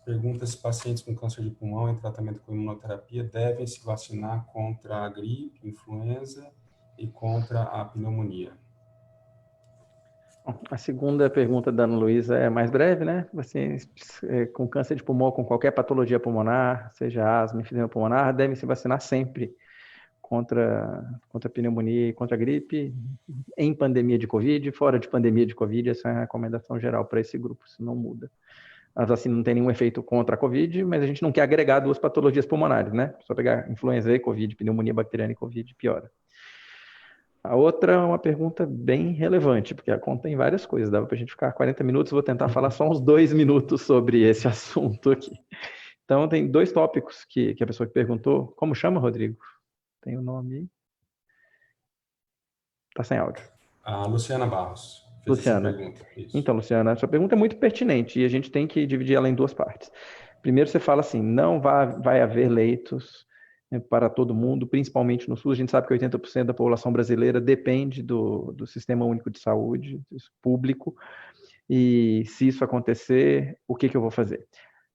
S1: pergunta se pacientes com câncer de pulmão em tratamento com imunoterapia devem se vacinar contra a gripe, influenza e contra a pneumonia.
S2: A segunda pergunta da Ana Luísa é mais breve, né? Pacientes com câncer de pulmão, com qualquer patologia pulmonar, seja asma, enfisema pulmonar, devem se vacinar sempre contra a pneumonia e contra a gripe, em pandemia de Covid, fora de pandemia de Covid, essa é a recomendação geral para esse grupo, isso não muda. As vacinas não têm nenhum efeito contra a Covid, mas a gente não quer agregar duas patologias pulmonares, né? Só pegar influenza e Covid, pneumonia bacteriana e Covid, piora. A outra é uma pergunta bem relevante, porque ela contém várias coisas, dava para a gente ficar 40 minutos, vou tentar falar só uns 2 minutos sobre esse assunto aqui. Então, tem 2 tópicos que a pessoa que perguntou, como chama, Rodrigo? Tem o nome? Está sem áudio.
S1: A Luciana Barros.
S2: Luciana. Então, Luciana, sua pergunta é muito pertinente e a gente tem que dividir ela em 2 partes. Primeiro, você fala assim, não vai haver leitos para todo mundo, principalmente no SUS. A gente sabe que 80% da população brasileira depende do Sistema Único de Saúde, público, e se isso acontecer, o que eu vou fazer?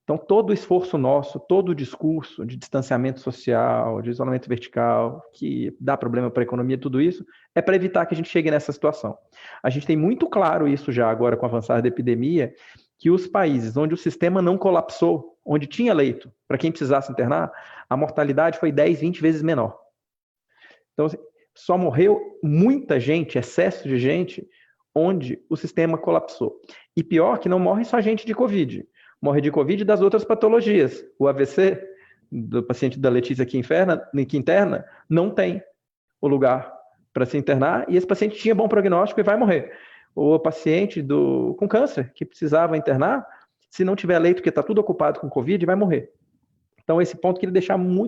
S2: Então, todo o esforço nosso, todo o discurso de distanciamento social, de isolamento vertical, que dá problema para a economia, tudo isso, é para evitar que a gente chegue nessa situação. A gente tem muito claro isso já agora com o avançar da epidemia, que os países onde o sistema não colapsou, onde tinha leito para quem precisasse internar, a mortalidade foi 10, 20 vezes menor. Então, só morreu muita gente, excesso de gente, onde o sistema colapsou. E pior que não morre só gente de Covid. Morre de Covid e das outras patologias. O AVC, do paciente da Letícia que interna, não tem o lugar para se internar, e esse paciente tinha bom prognóstico e vai morrer. O paciente com câncer, que precisava internar, se não tiver leito, porque está tudo ocupado com Covid, vai morrer. Então, esse ponto que ele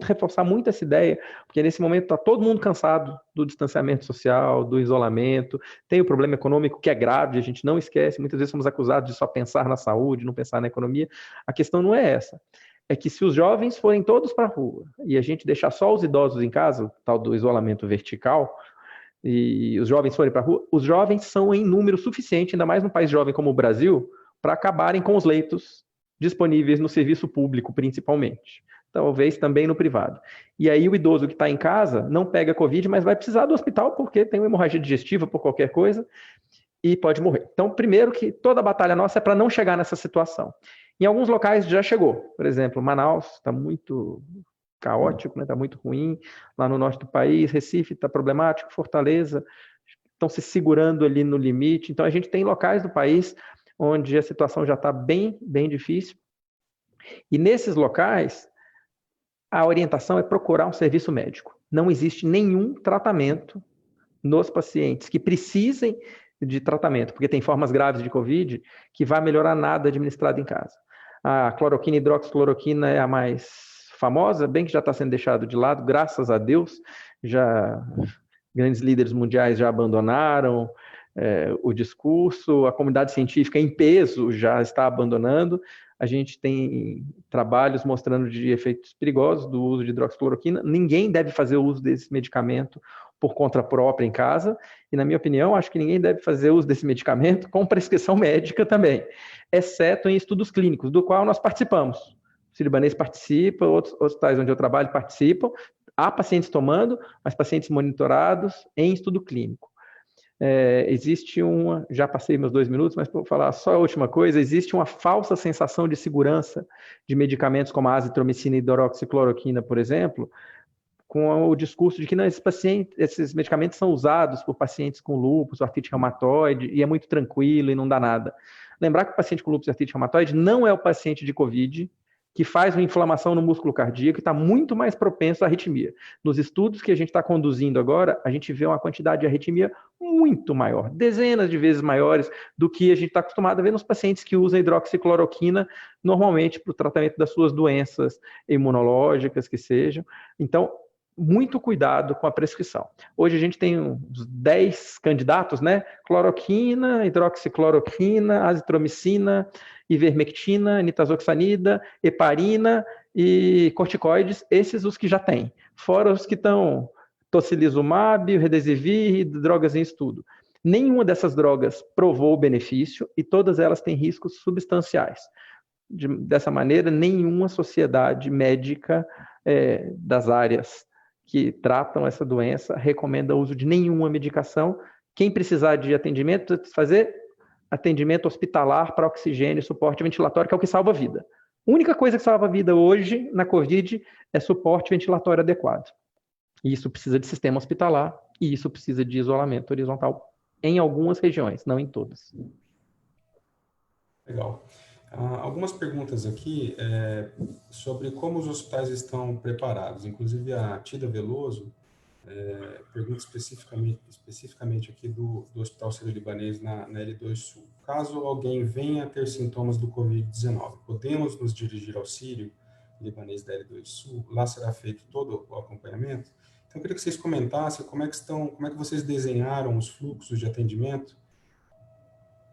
S2: reforçar muito essa ideia, porque nesse momento está todo mundo cansado do distanciamento social, do isolamento, tem o problema econômico que é grave, a gente não esquece, muitas vezes somos acusados de só pensar na saúde, não pensar na economia. A questão não é essa, é que se os jovens forem todos para a rua e a gente deixar só os idosos em casa, o tal do isolamento vertical, e os jovens forem para a rua, os jovens são em número suficiente, ainda mais num país jovem como o Brasil, para acabarem com os leitos disponíveis no serviço público, principalmente. Talvez também no privado. E aí o idoso que está em casa não pega Covid, mas vai precisar do hospital porque tem uma hemorragia digestiva por qualquer coisa e pode morrer. Então, primeiro que toda a batalha nossa é para não chegar nessa situação. Em alguns locais já chegou. Por exemplo, Manaus está muito caótico, está muito ruim. Lá no norte do país, Recife está problemático, Fortaleza estão se segurando ali no limite. Então, a gente tem locais do país onde a situação já está bem, bem difícil. E nesses locais, a orientação é procurar um serviço médico. Não existe nenhum tratamento nos pacientes que precisem de tratamento, porque tem formas graves de Covid que vai melhorar nada administrado em casa. A cloroquina e hidroxicloroquina é a mais famosa, bem que já está sendo deixado de lado, graças a Deus, já grandes líderes mundiais já abandonaram o discurso, a comunidade científica em peso já está abandonando. A gente tem trabalhos mostrando de efeitos perigosos do uso de hidroxicloroquina. Ninguém deve fazer uso desse medicamento por conta própria em casa. E, na minha opinião, acho que ninguém deve fazer uso desse medicamento com prescrição médica também, exceto em estudos clínicos, do qual nós participamos. O Sírio-Libanês participa, outros hospitais onde eu trabalho participam. Há pacientes tomando, mas pacientes monitorados em estudo clínico. Existe já passei meus 2 minutos, mas vou falar só a última coisa, existe uma falsa sensação de segurança de medicamentos como a azitromicina e hidroxicloroquina, por exemplo, com o discurso de que não, esses medicamentos são usados por pacientes com lúpus, artrite reumatoide, e é muito tranquilo e não dá nada. Lembrar que o paciente com lúpus e artrite reumatoide não é o paciente de Covid, que faz uma inflamação no músculo cardíaco e está muito mais propenso à arritmia. Nos estudos que a gente está conduzindo agora, a gente vê uma quantidade de arritmia muito maior, dezenas de vezes maiores do que a gente está acostumado a ver nos pacientes que usam hidroxicloroquina normalmente para o tratamento das suas doenças imunológicas que sejam. Então, muito cuidado com a prescrição. Hoje a gente tem uns 10 candidatos, né? Cloroquina, hidroxicloroquina, azitromicina, ivermectina, nitazoxanida, heparina e corticoides, esses os que já tem. Fora os que estão tocilizumab, redesivir, drogas em estudo. Nenhuma dessas drogas provou o benefício e todas elas têm riscos substanciais. Dessa maneira, nenhuma sociedade médica das áreas que tratam essa doença recomenda o uso de nenhuma medicação. Quem precisar de atendimento, fazer atendimento hospitalar para oxigênio, suporte ventilatório, que é o que salva a vida. A única coisa que salva a vida hoje na Covid é suporte ventilatório adequado. E isso precisa de sistema hospitalar e isso precisa de isolamento horizontal em algumas regiões, não em todas.
S1: Legal. Algumas perguntas aqui sobre como os hospitais estão preparados. Inclusive a Tida Veloso pergunta especificamente aqui do Hospital Sírio-Libanês na L2 Sul. Caso alguém venha a ter sintomas do Covid-19, podemos nos dirigir ao Sírio-Libanês da L2 Sul? Lá será feito todo o acompanhamento? Então, eu queria que vocês comentassem como é que vocês desenharam os fluxos de atendimento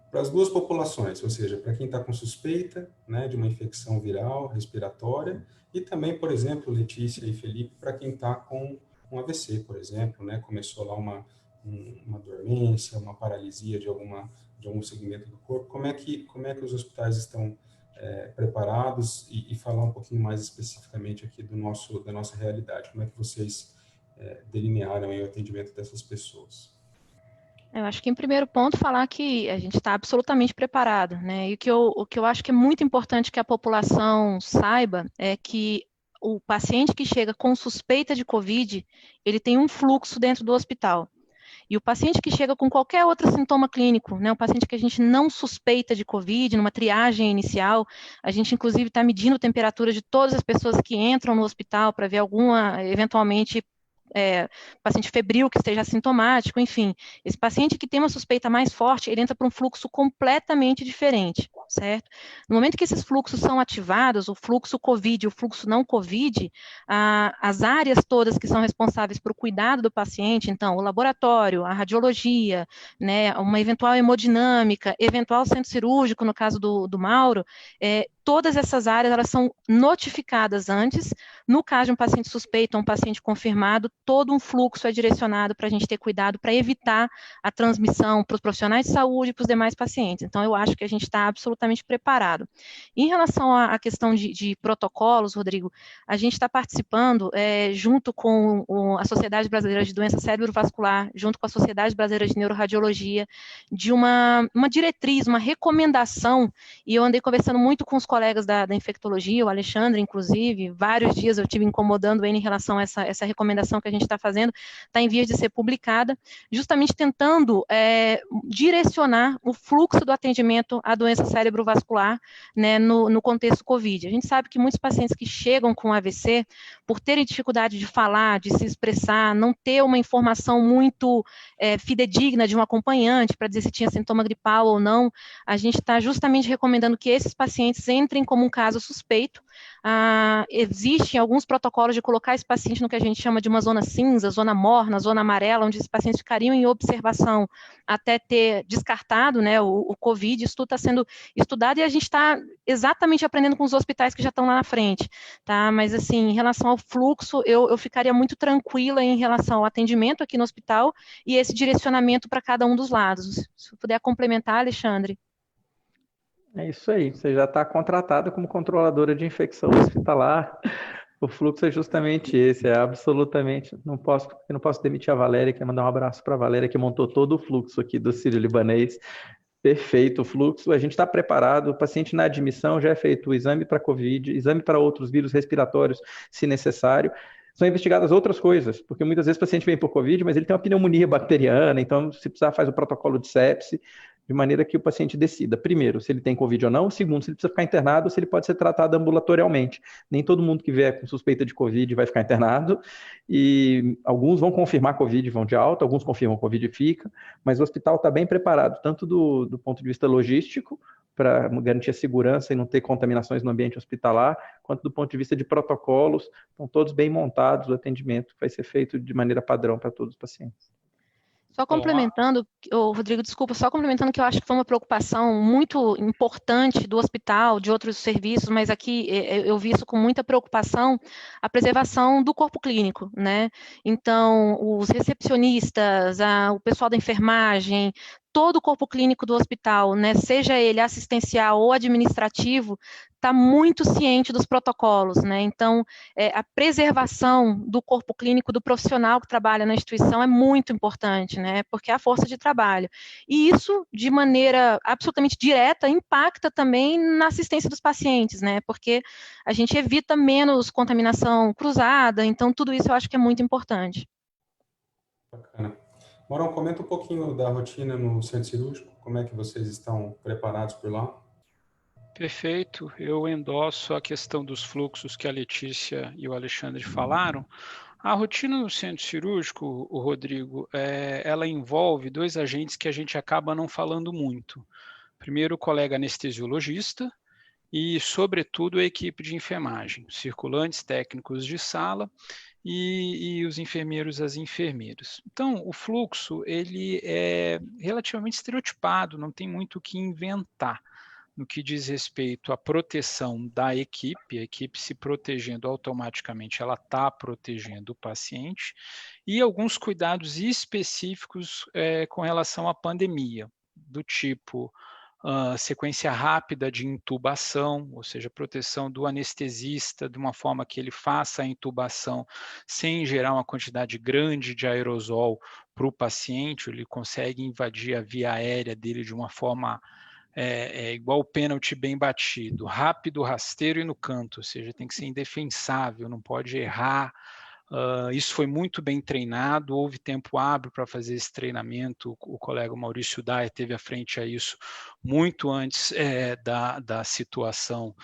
S1: para as duas populações, ou seja, para quem está com suspeita, né, de uma infecção viral, respiratória, e também, por exemplo, Letícia e Felipe, para quem está com um AVC, por exemplo, né, começou lá uma dormência, uma paralisia de algum segmento do corpo. Como é que os hospitais estão preparados e falar um pouquinho mais especificamente aqui da nossa realidade? Como é que vocês delinearam aí o atendimento dessas pessoas?
S3: Eu acho que, em primeiro ponto, falar que a gente está absolutamente preparado, né? E o que eu acho que é muito importante que a população saiba é que o paciente que chega com suspeita de Covid, ele tem um fluxo dentro do hospital. E o paciente que chega com qualquer outro sintoma clínico, né, um paciente que a gente não suspeita de Covid, numa triagem inicial, a gente, inclusive, está medindo a temperatura de todas as pessoas que entram no hospital para ver eventualmente, paciente febril que esteja assintomático, enfim. Esse paciente que tem uma suspeita mais forte, ele entra para um fluxo completamente diferente, certo? No momento que esses fluxos são ativados, o fluxo COVID e o fluxo não COVID, as áreas todas que são responsáveis por cuidado do paciente, então, o laboratório, a radiologia, né, uma eventual hemodinâmica, eventual centro cirúrgico, no caso do Mauro, todas essas áreas, elas são notificadas antes. No caso de um paciente suspeito ou um paciente confirmado, todo um fluxo é direcionado para a gente ter cuidado para evitar a transmissão para os profissionais de saúde e para os demais pacientes. Então, eu acho que a gente está absolutamente absolutamente preparado. Em relação à questão de protocolos, Rodrigo, a gente está participando, junto com a Sociedade Brasileira de Doença Cerebrovascular, junto com a Sociedade Brasileira de Neuroradiologia, de uma diretriz, uma recomendação, e eu andei conversando muito com os colegas da infectologia, o Alexandre, inclusive, vários dias eu tive incomodando ele em relação a essa recomendação que a gente está fazendo, está em vias de ser publicada, justamente tentando direcionar o fluxo do atendimento à doença cerebrovascular, né, no contexto COVID. A gente sabe que muitos pacientes que chegam com AVC, por terem dificuldade de falar, de se expressar, não ter uma informação muito fidedigna de um acompanhante para dizer se tinha sintoma gripal ou não, a gente está justamente recomendando que esses pacientes entrem como um caso suspeito. Existem alguns protocolos de colocar esse paciente no que a gente chama de uma zona cinza, zona morna, zona amarela, onde esses pacientes ficariam em observação até ter descartado, né, o COVID. Isso tudo está sendo estudado e a gente está exatamente aprendendo com os hospitais que já estão lá na frente, tá? Mas, assim, em relação ao fluxo, eu ficaria muito tranquila em relação ao atendimento aqui no hospital e esse direcionamento para cada um dos lados. Se puder complementar, Alexandre.
S2: É isso aí, você já está contratada como controladora de infecção hospitalar. O fluxo é justamente esse, é absolutamente. Não posso demitir a Valéria, quero mandar um abraço para a Valéria, que montou todo o fluxo aqui do Sírio-Libanês. Perfeito o fluxo, a gente está preparado, o paciente na admissão já é feito o exame para COVID, exame para outros vírus respiratórios, se necessário. São investigadas outras coisas, porque muitas vezes o paciente vem por COVID, mas ele tem uma pneumonia bacteriana, então se precisar faz o protocolo de sepse, de maneira que o paciente decida, primeiro, se ele tem COVID ou não, segundo, se ele precisa ficar internado ou se ele pode ser tratado ambulatorialmente. Nem todo mundo que vier com suspeita de COVID vai ficar internado, e alguns vão confirmar COVID e vão de alta, alguns confirmam COVID e fica, mas o hospital está bem preparado, tanto do ponto de vista logístico, para garantir a segurança e não ter contaminações no ambiente hospitalar, quanto do ponto de vista de protocolos, estão todos bem montados, o atendimento vai ser feito de maneira padrão para todos os pacientes.
S3: Só complementando, Rodrigo, desculpa, só complementando que eu acho que foi uma preocupação muito importante do hospital, de outros serviços, mas aqui eu vi isso com muita preocupação, a preservação do corpo clínico, né? Então, os recepcionistas, o pessoal da enfermagem, todo o corpo clínico do hospital, né, seja ele assistencial ou administrativo, está muito ciente dos protocolos, né? Então, a preservação do corpo clínico do profissional que trabalha na instituição é muito importante, né? Porque é a força de trabalho. E isso, de maneira absolutamente direta, impacta também na assistência dos pacientes, né? Porque a gente evita menos contaminação cruzada, então tudo isso eu acho que é muito importante.
S1: Bacana. Maurão, comenta um pouquinho da rotina no centro cirúrgico, como é que vocês estão preparados por lá?
S5: Perfeito, eu endosso a questão dos fluxos que a Letícia e o Alexandre falaram. A rotina no centro cirúrgico, o Rodrigo, ela envolve dois agentes que a gente acaba não falando muito. Primeiro, o colega anestesiologista e, sobretudo, a equipe de enfermagem, circulantes, técnicos de sala e os enfermeiros, as enfermeiras. Então, o fluxo ele é relativamente estereotipado, não tem muito o que inventar no que diz respeito à proteção da equipe, a equipe se protegendo automaticamente, ela está protegendo o paciente, e alguns cuidados específicos com relação à pandemia, do tipo sequência rápida de intubação, ou seja, proteção do anestesista de uma forma que ele faça a intubação sem gerar uma quantidade grande de aerosol para o paciente, ele consegue invadir a via aérea dele de uma forma igual o pênalti bem batido, rápido, rasteiro e no canto, ou seja, tem que ser indefensável, não pode errar. Isso foi muito bem treinado, houve tempo hábil para fazer esse treinamento, o colega Maurício Daia teve à frente a isso muito antes da situação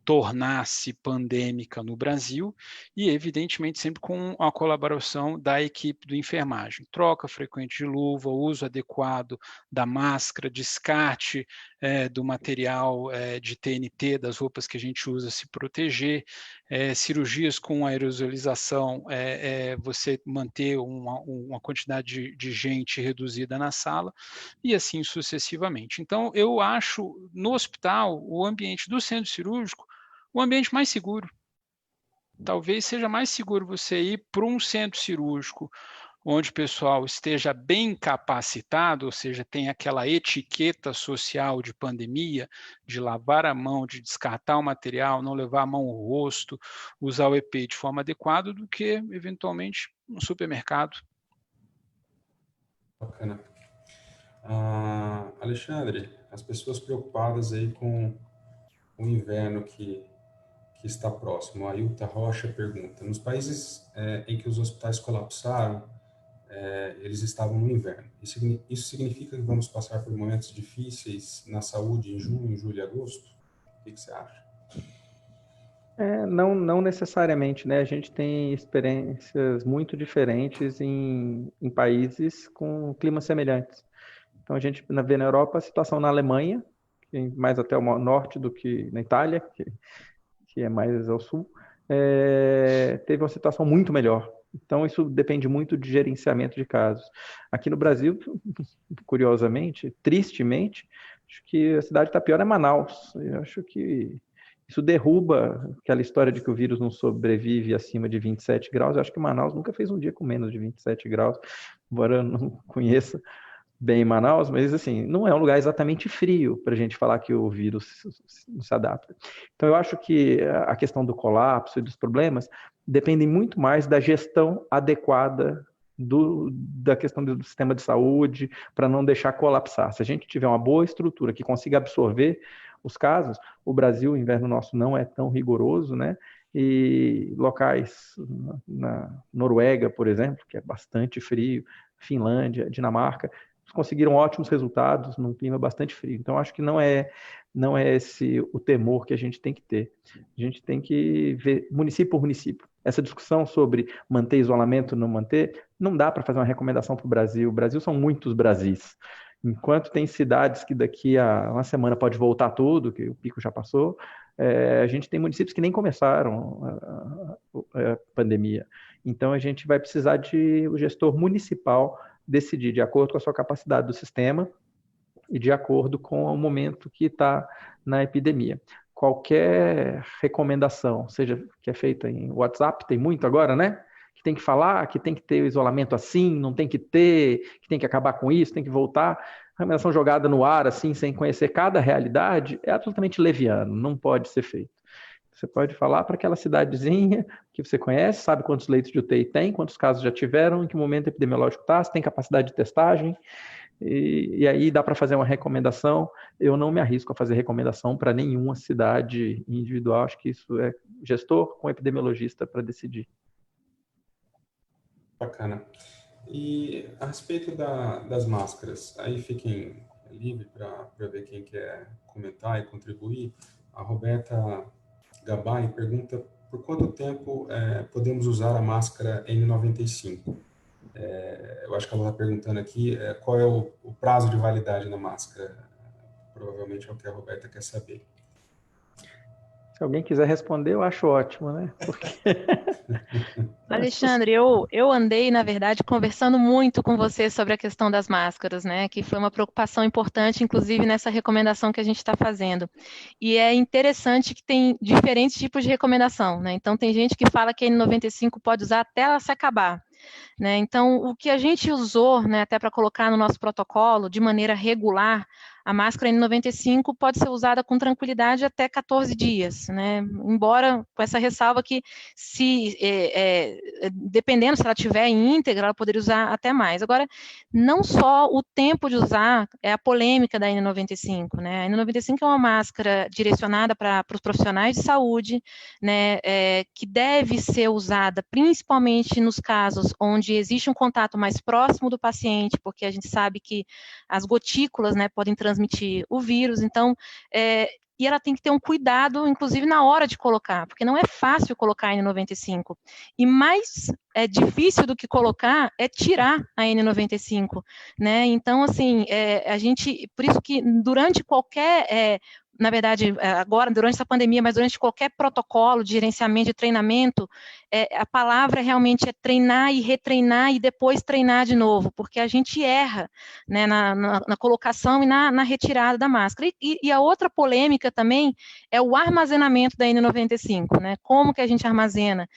S5: tornar-se pandêmica no Brasil e, evidentemente, sempre com a colaboração da equipe de enfermagem. Troca frequente de luva, uso adequado da máscara, descarte do material de TNT, das roupas que a gente usa se proteger, cirurgias com aerosolização, você manter uma quantidade de gente reduzida na sala e assim sucessivamente. Então, eu acho, no hospital, o ambiente do centro cirúrgico o ambiente mais seguro. Talvez seja mais seguro você ir para um centro cirúrgico onde o pessoal esteja bem capacitado, ou seja, tem aquela etiqueta social de pandemia, de lavar a mão, de descartar o material, não levar a mão ao rosto, usar o EPI de forma adequada, do que, eventualmente, no supermercado.
S1: Bacana. Alexandre, as pessoas preocupadas aí com o inverno que está próximo. A Ailton Rocha pergunta: nos países em que os hospitais colapsaram, eles estavam no inverno. Isso significa que vamos passar por momentos difíceis na saúde em junho, julho e agosto? O que você acha?
S2: Não necessariamente, né? A gente tem experiências muito diferentes em países com climas semelhantes. Então, a gente vê na Europa a situação na Alemanha, mais até o norte do que na Itália, que é mais ao sul, teve uma situação muito melhor. Então, isso depende muito de gerenciamento de casos. Aqui no Brasil, curiosamente, tristemente, acho que a cidade que está pior é Manaus. Eu acho que isso derruba aquela história de que o vírus não sobrevive acima de 27 graus. Eu acho que Manaus nunca fez um dia com menos de 27 graus, embora eu não conheça bem Manaus, mas assim, não é um lugar exatamente frio para a gente falar que o vírus se adapta. Então, eu acho que a questão do colapso e dos problemas dependem muito mais da gestão adequada da questão do sistema de saúde, para não deixar colapsar. Se a gente tiver uma boa estrutura que consiga absorver os casos, o Brasil, o inverno nosso não é tão rigoroso, né? E locais na Noruega, por exemplo, que é bastante frio, Finlândia, Dinamarca, conseguiram ótimos resultados num clima bastante frio. Então, acho que não é esse o temor que a gente tem que ter. A gente tem que ver município por município. Essa discussão sobre manter isolamento ou não manter, não dá para fazer uma recomendação para o Brasil. O Brasil são muitos Brasis. Enquanto tem cidades que daqui a uma semana pode voltar tudo, que o pico já passou, a gente tem municípios que nem começaram a pandemia. Então, a gente vai precisar de o gestor municipal decidir de acordo com a sua capacidade do sistema e de acordo com o momento que está na epidemia. Qualquer recomendação, seja que é feita em WhatsApp, tem muito agora, né? Que tem que falar, que tem que ter o isolamento assim, não tem que ter, que tem que acabar com isso, tem que voltar. A recomendação jogada no ar, assim, sem conhecer cada realidade, é absolutamente leviano, não pode ser feito. Você pode falar para aquela cidadezinha que você conhece, sabe quantos leitos de UTI tem, quantos casos já tiveram, em que momento epidemiológico está, se tem capacidade de testagem, e aí dá para fazer uma recomendação. Eu não me arrisco a fazer recomendação para nenhuma cidade individual, acho que isso é gestor com epidemiologista para decidir.
S1: Bacana. E a respeito das máscaras, aí fiquem livres para ver quem quer comentar e contribuir. A Roberta Gabay pergunta: por quanto tempo podemos usar a máscara N95? Eu acho que ela está perguntando aqui qual é o prazo de validade da máscara. Provavelmente é o que a Roberta quer saber.
S2: Se alguém quiser responder, eu acho ótimo, né? Porque...
S3: Alexandre, eu andei, na verdade, conversando muito com você sobre a questão das máscaras, né? Que foi uma preocupação importante, inclusive, nessa recomendação que a gente está fazendo. E é interessante que tem diferentes tipos de recomendação, né? Então, tem gente que fala que a N95 pode usar até ela se acabar. Né? Então, o que a gente usou, né, até para colocar no nosso protocolo, de maneira regular, a máscara N95 pode ser usada com tranquilidade até 14 dias, né? Embora com essa ressalva que, dependendo se ela estiver íntegra, ela poderia usar até mais. Agora, não só o tempo de usar é a polêmica da N95, né? A N95 é uma máscara direcionada para os profissionais de saúde, né, que deve ser usada principalmente nos casos onde existe um contato mais próximo do paciente, porque a gente sabe que as gotículas, né, podem transmitir o vírus. Então, e ela tem que ter um cuidado, inclusive na hora de colocar, porque não é fácil colocar a N95. E mais difícil do que colocar é tirar a N95, né? Então, assim, por isso que durante qualquer na verdade, agora, durante essa pandemia, mas durante qualquer protocolo de gerenciamento, de treinamento, a palavra realmente é treinar e retreinar e depois treinar de novo, porque a gente erra, né, na colocação e na retirada da máscara. E a outra polêmica também é o armazenamento da N95, né? Como que a gente armazena?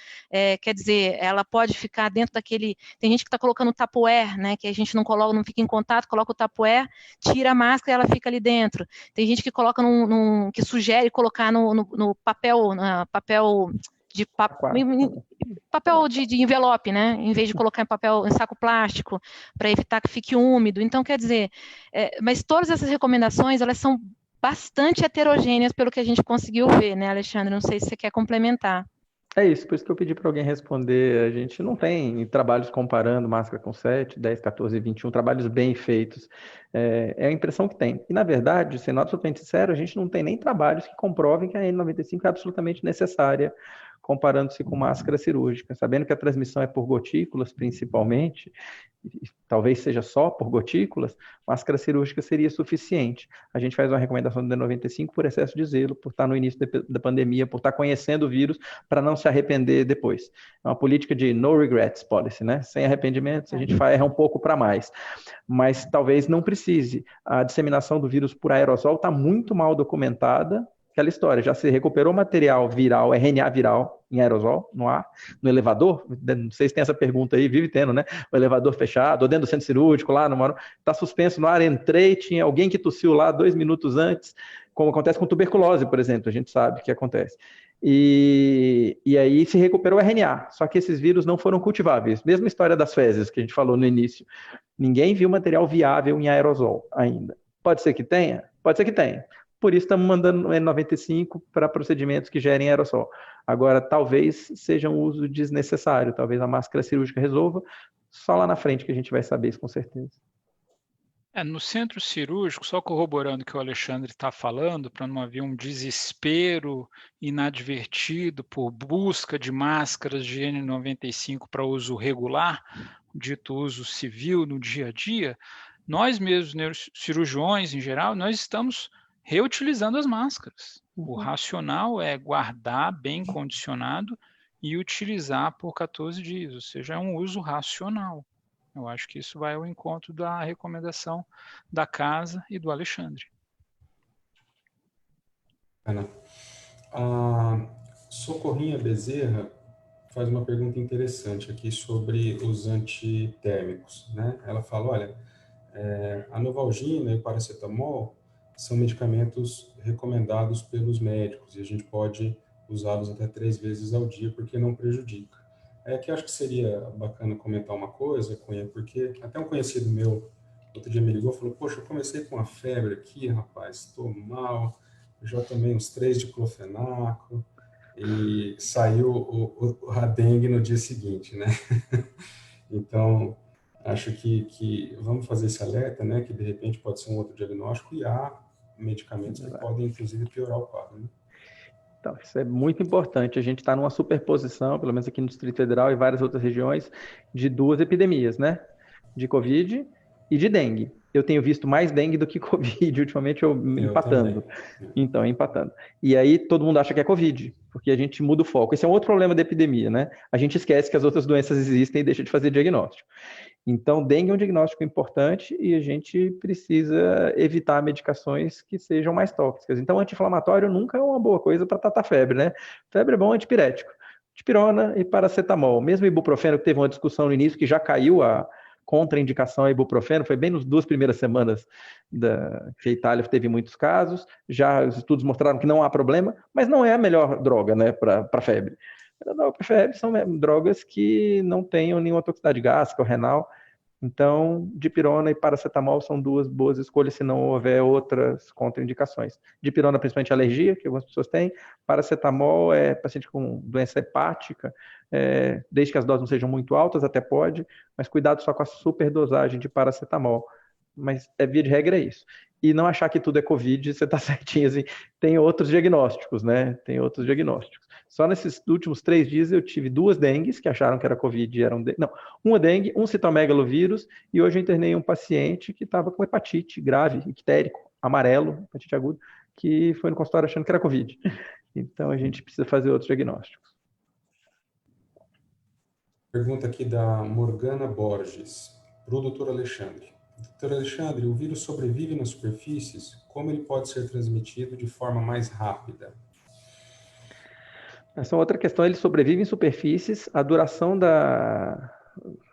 S3: Quer dizer, ela pode ficar dentro daquele... Tem gente que está colocando Tupperware, né? Que a gente não coloca, não fica em contato, coloca o Tupperware, tira a máscara e ela fica ali dentro. Tem gente que coloca que sugere colocar no papel, papel de envelope, né? Em vez de colocar em saco plástico, para evitar que fique úmido. Então, quer dizer, mas todas essas recomendações, elas são bastante heterogêneas pelo que a gente conseguiu ver, né, Alexandre? Não sei se você quer complementar.
S2: É isso, por isso que eu pedi para alguém responder. A gente não tem trabalhos comparando máscara com 7, 10, 14 e 21, trabalhos bem feitos. É a impressão que tem. E, na verdade, sendo absolutamente sincero, a gente não tem nem trabalhos que comprovem que a N95 é absolutamente necessária, comparando-se com máscara cirúrgica. Sabendo que a transmissão é por gotículas, principalmente, e talvez seja só por gotículas, máscara cirúrgica seria suficiente. A gente faz uma recomendação do N95 por excesso de zelo, por estar no início da pandemia, por estar conhecendo o vírus, para não se arrepender depois. É uma política de no regrets policy, né? Sem arrependimentos, a gente erra um pouco para mais. Mas talvez não precise. A disseminação do vírus por aerosol está muito mal documentada. Aquela história, já se recuperou material viral, RNA viral em aerosol, no ar, no elevador? Não sei se tem essa pergunta aí, vive tendo, né? O elevador fechado, ou dentro do centro cirúrgico, lá no Maranhão, está suspenso no ar, entrei, tinha alguém que tossiu lá 2 minutos antes, como acontece com tuberculose, por exemplo, a gente sabe que acontece. E aí se recuperou o RNA, só que esses vírus não foram cultiváveis. Mesma história das fezes que a gente falou no início. Ninguém viu material viável em aerosol ainda. Pode ser que tenha? Pode ser que tenha. Por isso estamos mandando N95 para procedimentos que gerem aerossol. Agora, talvez seja um uso desnecessário, talvez a máscara cirúrgica resolva, só lá na frente que a gente vai saber isso com certeza.
S5: No centro cirúrgico, só corroborando o que o Alexandre está falando, para não haver um desespero inadvertido por busca de máscaras de N95 para uso regular, dito uso civil no dia a dia, nós mesmos, neurocirurgiões em geral, nós estamos reutilizando as máscaras. O racional é guardar bem condicionado e utilizar por 14 dias, ou seja, é um uso racional. Eu acho que isso vai ao encontro da recomendação da casa e do Alexandre.
S1: Ana, a Socorrinha Bezerra faz uma pergunta interessante aqui sobre os antitérmicos, né? Ela fala, olha, a Novalgina e o paracetamol são medicamentos recomendados pelos médicos e a gente pode usá-los até 3 vezes ao dia porque não prejudica. Que acho que seria bacana comentar uma coisa, Cunha, porque até um conhecido meu outro dia me ligou e falou, poxa, eu comecei com uma febre aqui, rapaz, estou mal, já tomei uns 3 diclofenaco e saiu a dengue no dia seguinte, né? Então, acho que vamos fazer esse alerta, né, que de repente pode ser um outro diagnóstico e há medicamentos que podem, inclusive, piorar o quadro, né?
S2: Então, isso é muito importante. A gente está numa superposição, pelo menos aqui no Distrito Federal e várias outras regiões, de 2 epidemias, né? De Covid e de dengue. Eu tenho visto mais dengue do que Covid, ultimamente eu empatando.
S1: Também.
S2: Então, empatando. E aí todo mundo acha que é Covid, porque a gente muda o foco. Esse é um outro problema da epidemia, né? A gente esquece que as outras doenças existem e deixa de fazer diagnóstico. Então, dengue é um diagnóstico importante e a gente precisa evitar medicações que sejam mais tóxicas. Então, anti-inflamatório nunca é uma boa coisa para tratar febre, né? Febre é bom antipirético. Dipirona e paracetamol. Mesmo ibuprofeno, que teve uma discussão no início, que já caiu a contraindicação a ibuprofeno, foi bem nas 2 primeiras semanas que a Itália teve muitos casos. Já os estudos mostraram que não há problema, mas não é a melhor droga, né, para febre. Para febre são drogas que não tenham nenhuma toxicidade gástrica ou renal. Então, dipirona e paracetamol são 2 boas escolhas se não houver outras contraindicações. Dipirona, principalmente alergia, que algumas pessoas têm. Paracetamol é paciente com doença hepática, desde que as doses não sejam muito altas, até pode, mas cuidado só com a superdosagem de paracetamol. Mas, via de regra, é isso. E não achar que tudo é Covid, você está certinho, assim, tem outros diagnósticos, né? Tem outros diagnósticos. Só nesses últimos 3 dias eu tive 2 dengues que acharam que era Covid e eram... Não, uma dengue, um citomegalovírus, e hoje eu internei um paciente que estava com hepatite grave, ictérico, amarelo, hepatite aguda, que foi no consultório achando que era Covid. Então, a gente precisa fazer outros diagnósticos.
S1: Pergunta aqui da Morgana Borges, para o doutor Alexandre. Doutor Alexandre, o vírus sobrevive nas superfícies? Como ele pode ser transmitido de forma mais rápida?
S2: Essa é outra questão, ele sobrevive em superfícies, a duração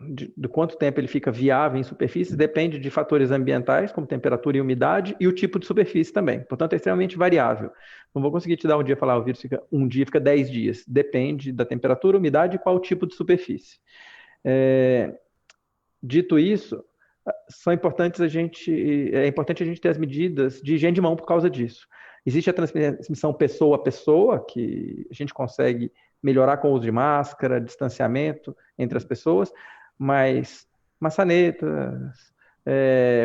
S2: de quanto tempo ele fica viável em superfícies depende de fatores ambientais, como temperatura e umidade, e o tipo de superfície também. Portanto, é extremamente variável. Não vou conseguir te dar um dia e falar, o vírus fica um dia, fica 10 dias. Depende da temperatura, umidade e qual o tipo de superfície. Dito isso, é importante a gente ter as medidas de higiene de mão por causa disso. Existe a transmissão pessoa a pessoa, que a gente consegue melhorar com o uso de máscara, distanciamento entre as pessoas, mas maçanetas,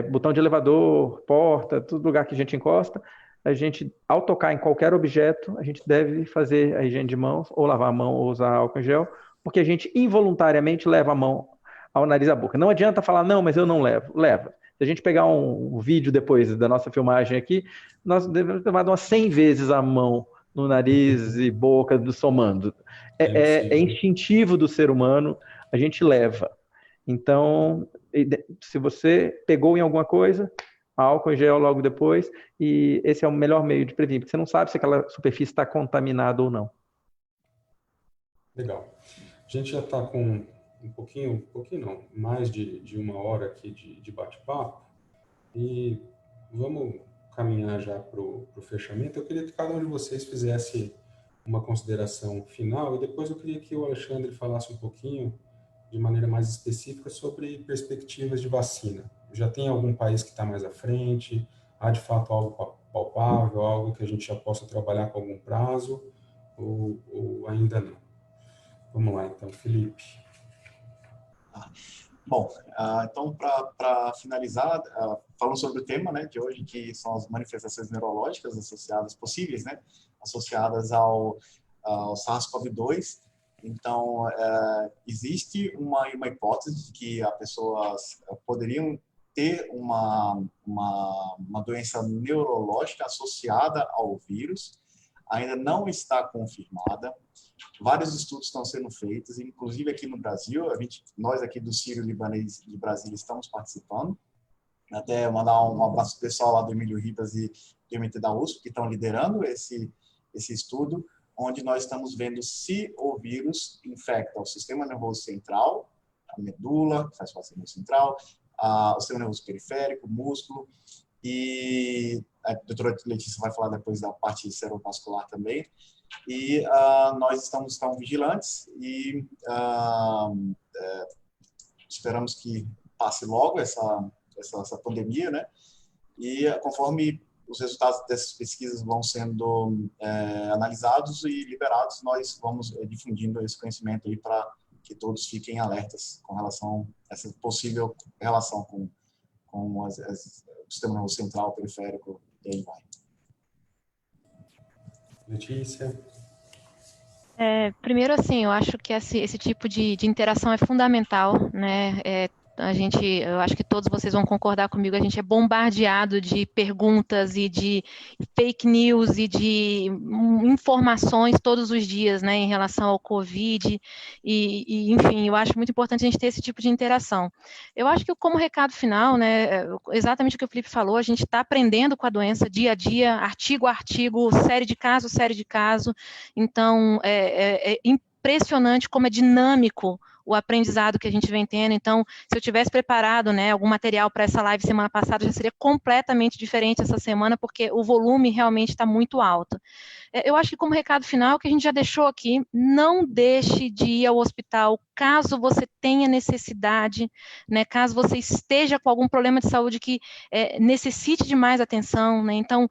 S2: botão de elevador, porta, todo lugar que a gente encosta, a gente, ao tocar em qualquer objeto, a gente deve fazer a higiene de mãos, ou lavar a mão, ou usar álcool em gel, porque a gente involuntariamente leva a mão ao nariz e à boca. Não adianta falar, não, mas eu não levo. Leva. Se a gente pegar um vídeo depois da nossa filmagem aqui, nós devemos ter levado umas 100 vezes a mão no nariz e boca somando. É instintivo do ser humano, a gente leva. Então, se você pegou em alguma coisa, álcool em gel logo depois, e esse é o melhor meio de prevenir, porque você não sabe se aquela superfície está contaminada ou não.
S1: Legal. A gente já está com um pouquinho não, mais de uma hora aqui de bate-papo, e vamos caminhar já para o fechamento. Eu queria que cada um de vocês fizesse uma consideração final, e depois eu queria que o Alexandre falasse um pouquinho, de maneira mais específica, sobre perspectivas de vacina. Já tem algum país que está mais à frente? Há, de fato, algo palpável, algo que a gente já possa trabalhar com algum prazo, ou ainda não? Vamos lá, então, Felipe.
S4: Bom, então, para finalizar, falando sobre o tema, né, de hoje, que são as manifestações neurológicas associadas, possíveis, né, associadas ao SARS-CoV-2. Então, existe uma hipótese de que as pessoas poderiam ter uma doença neurológica associada ao vírus. Ainda não está confirmada. Vários estudos estão sendo feitos, inclusive aqui no Brasil. Nós aqui do Sírio-Libanês de Brasília estamos participando. Até mandar um abraço ao pessoal lá do Emílio Ribas e do MT da USP, que estão liderando esse estudo, onde nós estamos vendo se o vírus infecta o sistema nervoso central, a medula, que faz parte do nervoso central, o sistema nervoso periférico, o músculo, e a doutora Letícia vai falar depois da parte cerebrovascular também. E nós estamos tão vigilantes e esperamos que passe logo essa pandemia, né? E conforme os resultados dessas pesquisas vão sendo analisados e liberados, nós vamos difundindo esse conhecimento aí para que todos fiquem alertas com relação a essa possível relação com o sistema nervoso central, periférico, e aí vai.
S1: Letícia?
S3: Primeiro, assim, eu acho que esse tipo de interação é fundamental, né? Eu acho que todos vocês vão concordar comigo, a gente é bombardeado de perguntas e de fake news e de informações todos os dias, né, em relação ao Covid, enfim, eu acho muito importante a gente ter esse tipo de interação. Eu acho que como recado final, né, exatamente o que o Felipe falou, a gente está aprendendo com a doença dia a dia, artigo a artigo, série de caso, então é impressionante como é dinâmico o aprendizado que a gente vem tendo. Então, se eu tivesse preparado, né, algum material para essa live semana passada, já seria completamente diferente essa semana, porque o volume realmente está muito alto. Eu acho que como recado final, que a gente já deixou aqui, não deixe de ir ao hospital caso você tenha necessidade, né, caso você esteja com algum problema de saúde que necessite de mais atenção, né, então,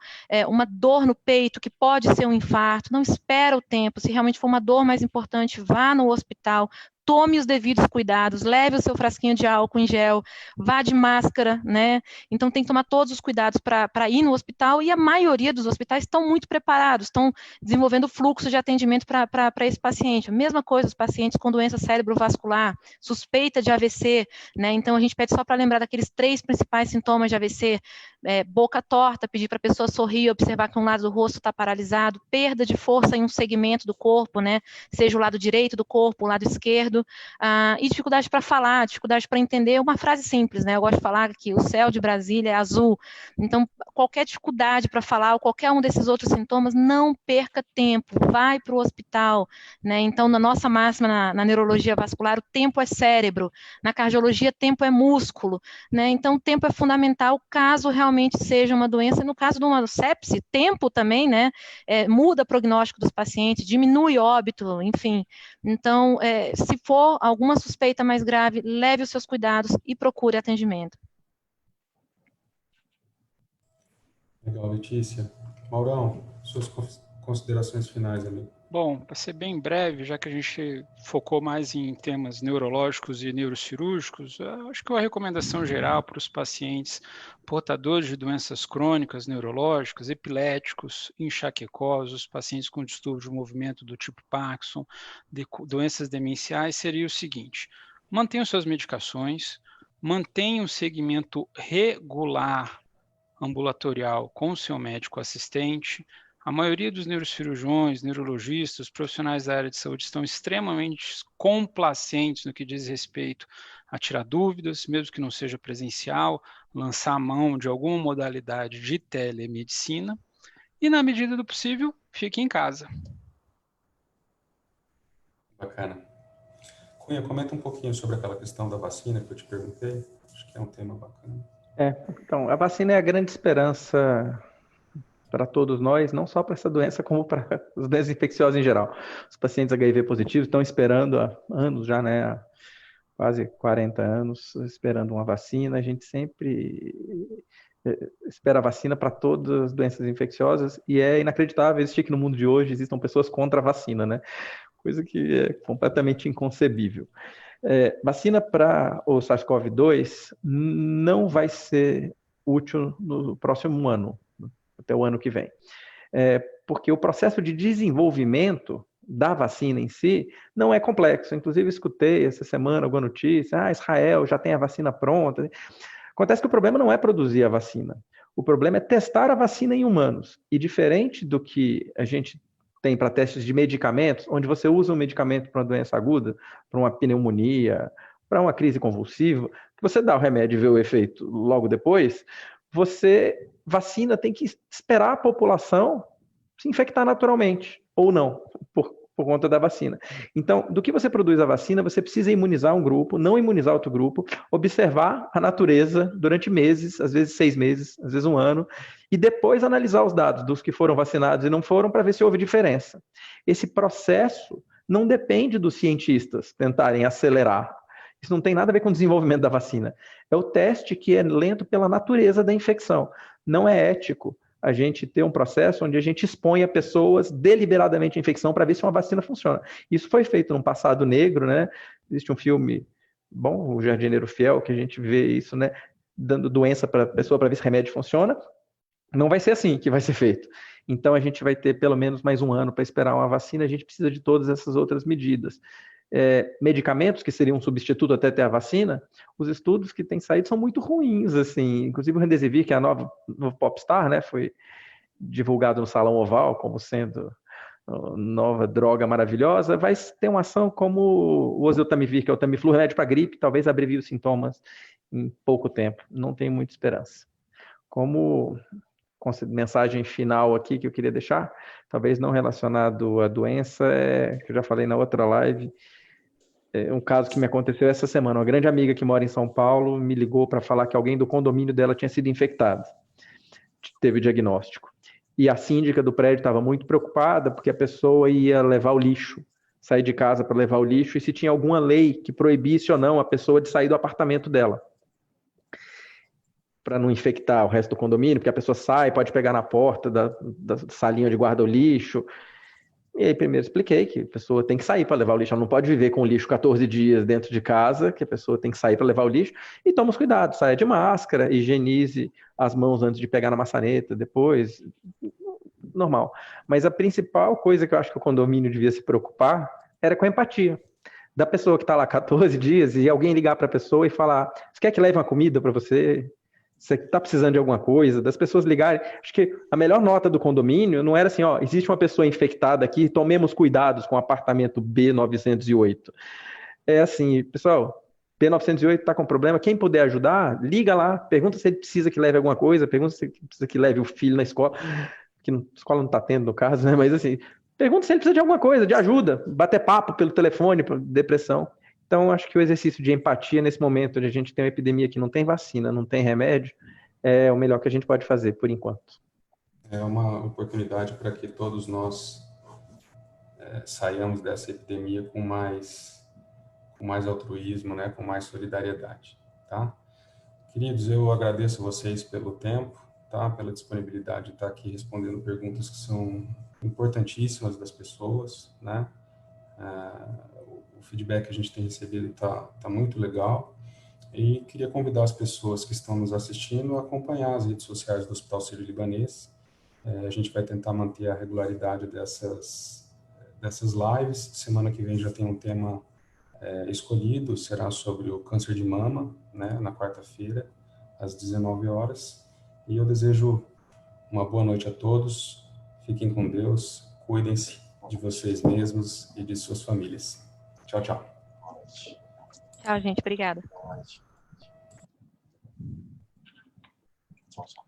S3: uma dor no peito, que pode ser um infarto, não espera o tempo, se realmente for uma dor mais importante, vá no hospital, tome os devidos cuidados, leve o seu frasquinho de álcool em gel, vá de máscara, né? Então tem que tomar todos os cuidados para ir no hospital, e a maioria dos hospitais estão muito preparados, estão desenvolvendo fluxo de atendimento para esse paciente. A mesma coisa, os pacientes com doença cerebrovascular, suspeita de AVC, né? Então a gente pede só para lembrar daqueles 3 principais sintomas de AVC: boca torta, pedir para a pessoa sorrir, observar que um lado do rosto está paralisado, perda de força em um segmento do corpo, né? Seja o lado direito do corpo, o lado esquerdo, e dificuldade para falar, dificuldade para entender uma frase simples, né? Eu gosto de falar que o céu de Brasília é azul. Então, qualquer dificuldade para falar ou qualquer um desses outros sintomas, não perca tempo, vai para o hospital, né? Então, na nossa máxima na neurologia vascular, o tempo é cérebro, na cardiologia, tempo é músculo, né? Então, tempo é fundamental caso realmente seja uma doença. No caso de uma sepse, tempo também, né? Muda o prognóstico dos pacientes, diminui óbito, enfim. Então, se for alguma suspeita mais grave, leve os seus cuidados e procure atendimento.
S1: Legal, Letícia. Maurão, suas considerações finais, amigo.
S5: Bom, para ser bem breve, já que a gente focou mais em temas neurológicos e neurocirúrgicos, acho que uma recomendação geral para os pacientes portadores de doenças crônicas neurológicas, epiléticos, enxaquecosos, pacientes com distúrbio de movimento do tipo Parkinson, doenças demenciais, seria o seguinte: mantenham suas medicações, mantenham o segmento regular ambulatorial com o seu médico assistente. A maioria dos neurocirurgiões, neurologistas, profissionais da área de saúde estão extremamente complacentes no que diz respeito a tirar dúvidas, mesmo que não seja presencial, lançar a mão de alguma modalidade de telemedicina e, na medida do possível, fique em casa.
S1: Bacana. Cunha, comenta um pouquinho sobre aquela questão da vacina que eu te perguntei. Acho que é um tema bacana.
S2: Então, a vacina é a grande esperança para todos nós, não só para essa doença, como para as doenças infecciosas em geral. Os pacientes HIV positivos estão esperando há anos já, né, há quase 40 anos, esperando uma vacina. A gente sempre espera a vacina para todas as doenças infecciosas, e é inacreditável existir que no mundo de hoje existam pessoas contra a vacina, né? Coisa que é completamente inconcebível. Vacina para o SARS-CoV-2 não vai ser útil no próximo ano, até o ano que vem. Porque o processo de desenvolvimento da vacina em si não é complexo. Inclusive, escutei essa semana alguma notícia: Israel já tem a vacina pronta. Acontece que o problema não é produzir a vacina. O problema é testar a vacina em humanos. E diferente do que a gente tem para testes de medicamentos, onde você usa um medicamento para uma doença aguda, para uma pneumonia, para uma crise convulsiva, que você dá o remédio e vê o efeito logo depois, vacina tem que esperar a população se infectar naturalmente, ou não, por conta da vacina. Então, do que você produz a vacina, você precisa imunizar um grupo, não imunizar outro grupo, observar a natureza durante meses, às vezes 6 meses, às vezes 1 ano, e depois analisar os dados dos que foram vacinados e não foram, para ver se houve diferença. Esse processo não depende dos cientistas tentarem acelerar. Isso não tem nada a ver com o desenvolvimento da vacina. É o teste que é lento pela natureza da infecção. Não é ético a gente ter um processo onde a gente expõe a pessoas deliberadamente à infecção para ver se uma vacina funciona. Isso foi feito num passado negro, né? Existe um filme, O Jardineiro Fiel, que a gente vê isso, né? Dando doença para a pessoa para ver se o remédio funciona. Não vai ser assim que vai ser feito. Então, a gente vai ter pelo menos mais 1 ano para esperar uma vacina. A gente precisa de todas essas outras medidas. Medicamentos, que seriam um substituto até ter a vacina, os estudos que têm saído são muito ruins, assim. Inclusive o Remdesivir, que é a novo popstar, né, foi divulgado no Salão Oval como sendo nova droga maravilhosa, vai ter uma ação como o oseltamivir, que é o Tamiflu, remédio para gripe, talvez abrevie os sintomas em pouco tempo. Não tem muita esperança. Como mensagem final aqui que eu queria deixar, talvez não relacionado à doença, que eu já falei na outra live, um caso que me aconteceu essa semana. Uma grande amiga que mora em São Paulo me ligou para falar que alguém do condomínio dela tinha sido infectado. Teve o diagnóstico. E a síndica do prédio estava muito preocupada porque a pessoa ia levar o lixo, sair de casa para levar o lixo, e se tinha alguma lei que proibisse ou não a pessoa de sair do apartamento dela, para não infectar o resto do condomínio, porque a pessoa sai, pode pegar na porta da salinha onde guarda o lixo. E aí primeiro expliquei que a pessoa tem que sair para levar o lixo, ela não pode viver com o lixo 14 dias dentro de casa, que a pessoa tem que sair para levar o lixo, e toma os cuidados, saia de máscara, higienize as mãos antes de pegar na maçaneta, depois, normal. Mas a principal coisa que eu acho que o condomínio devia se preocupar era com a empatia. Da pessoa que está lá 14 dias e alguém ligar para a pessoa e falar, você quer que leve uma comida para você? Você está precisando de alguma coisa? Das pessoas ligarem. Acho que a melhor nota do condomínio não era assim, ó, existe uma pessoa infectada aqui, tomemos cuidados com o apartamento B908. É assim, pessoal, B908 está com problema, quem puder ajudar, liga lá, pergunta se ele precisa que leve alguma coisa, pergunta se ele precisa que leve o filho na escola, que a escola não está tendo no caso, né? Mas assim, pergunta se ele precisa de alguma coisa, de ajuda, bater papo pelo telefone, depressão. Então, acho que o exercício de empatia nesse momento onde a gente tem uma epidemia que não tem vacina, não tem remédio, é o melhor que a gente pode fazer, por enquanto.
S1: É uma oportunidade para que todos nós saiamos dessa epidemia com mais altruísmo, né, com mais solidariedade, tá? Queridos, eu agradeço a vocês pelo tempo, tá? Pela disponibilidade de estar aqui respondendo perguntas que são importantíssimas das pessoas, né? O feedback que a gente tem recebido tá muito legal, e queria convidar as pessoas que estão nos assistindo a acompanhar as redes sociais do Hospital Sírio-Libanês. A gente vai tentar manter a regularidade dessas lives. Semana que vem já tem um tema escolhido, será sobre o câncer de mama, né, na quarta-feira, às 19 horas. E eu desejo uma boa noite a todos, fiquem com Deus, cuidem-se de vocês mesmos e de suas famílias. Tchau, tchau.
S3: Tchau, gente. Obrigada.
S4: Tchau, tchau.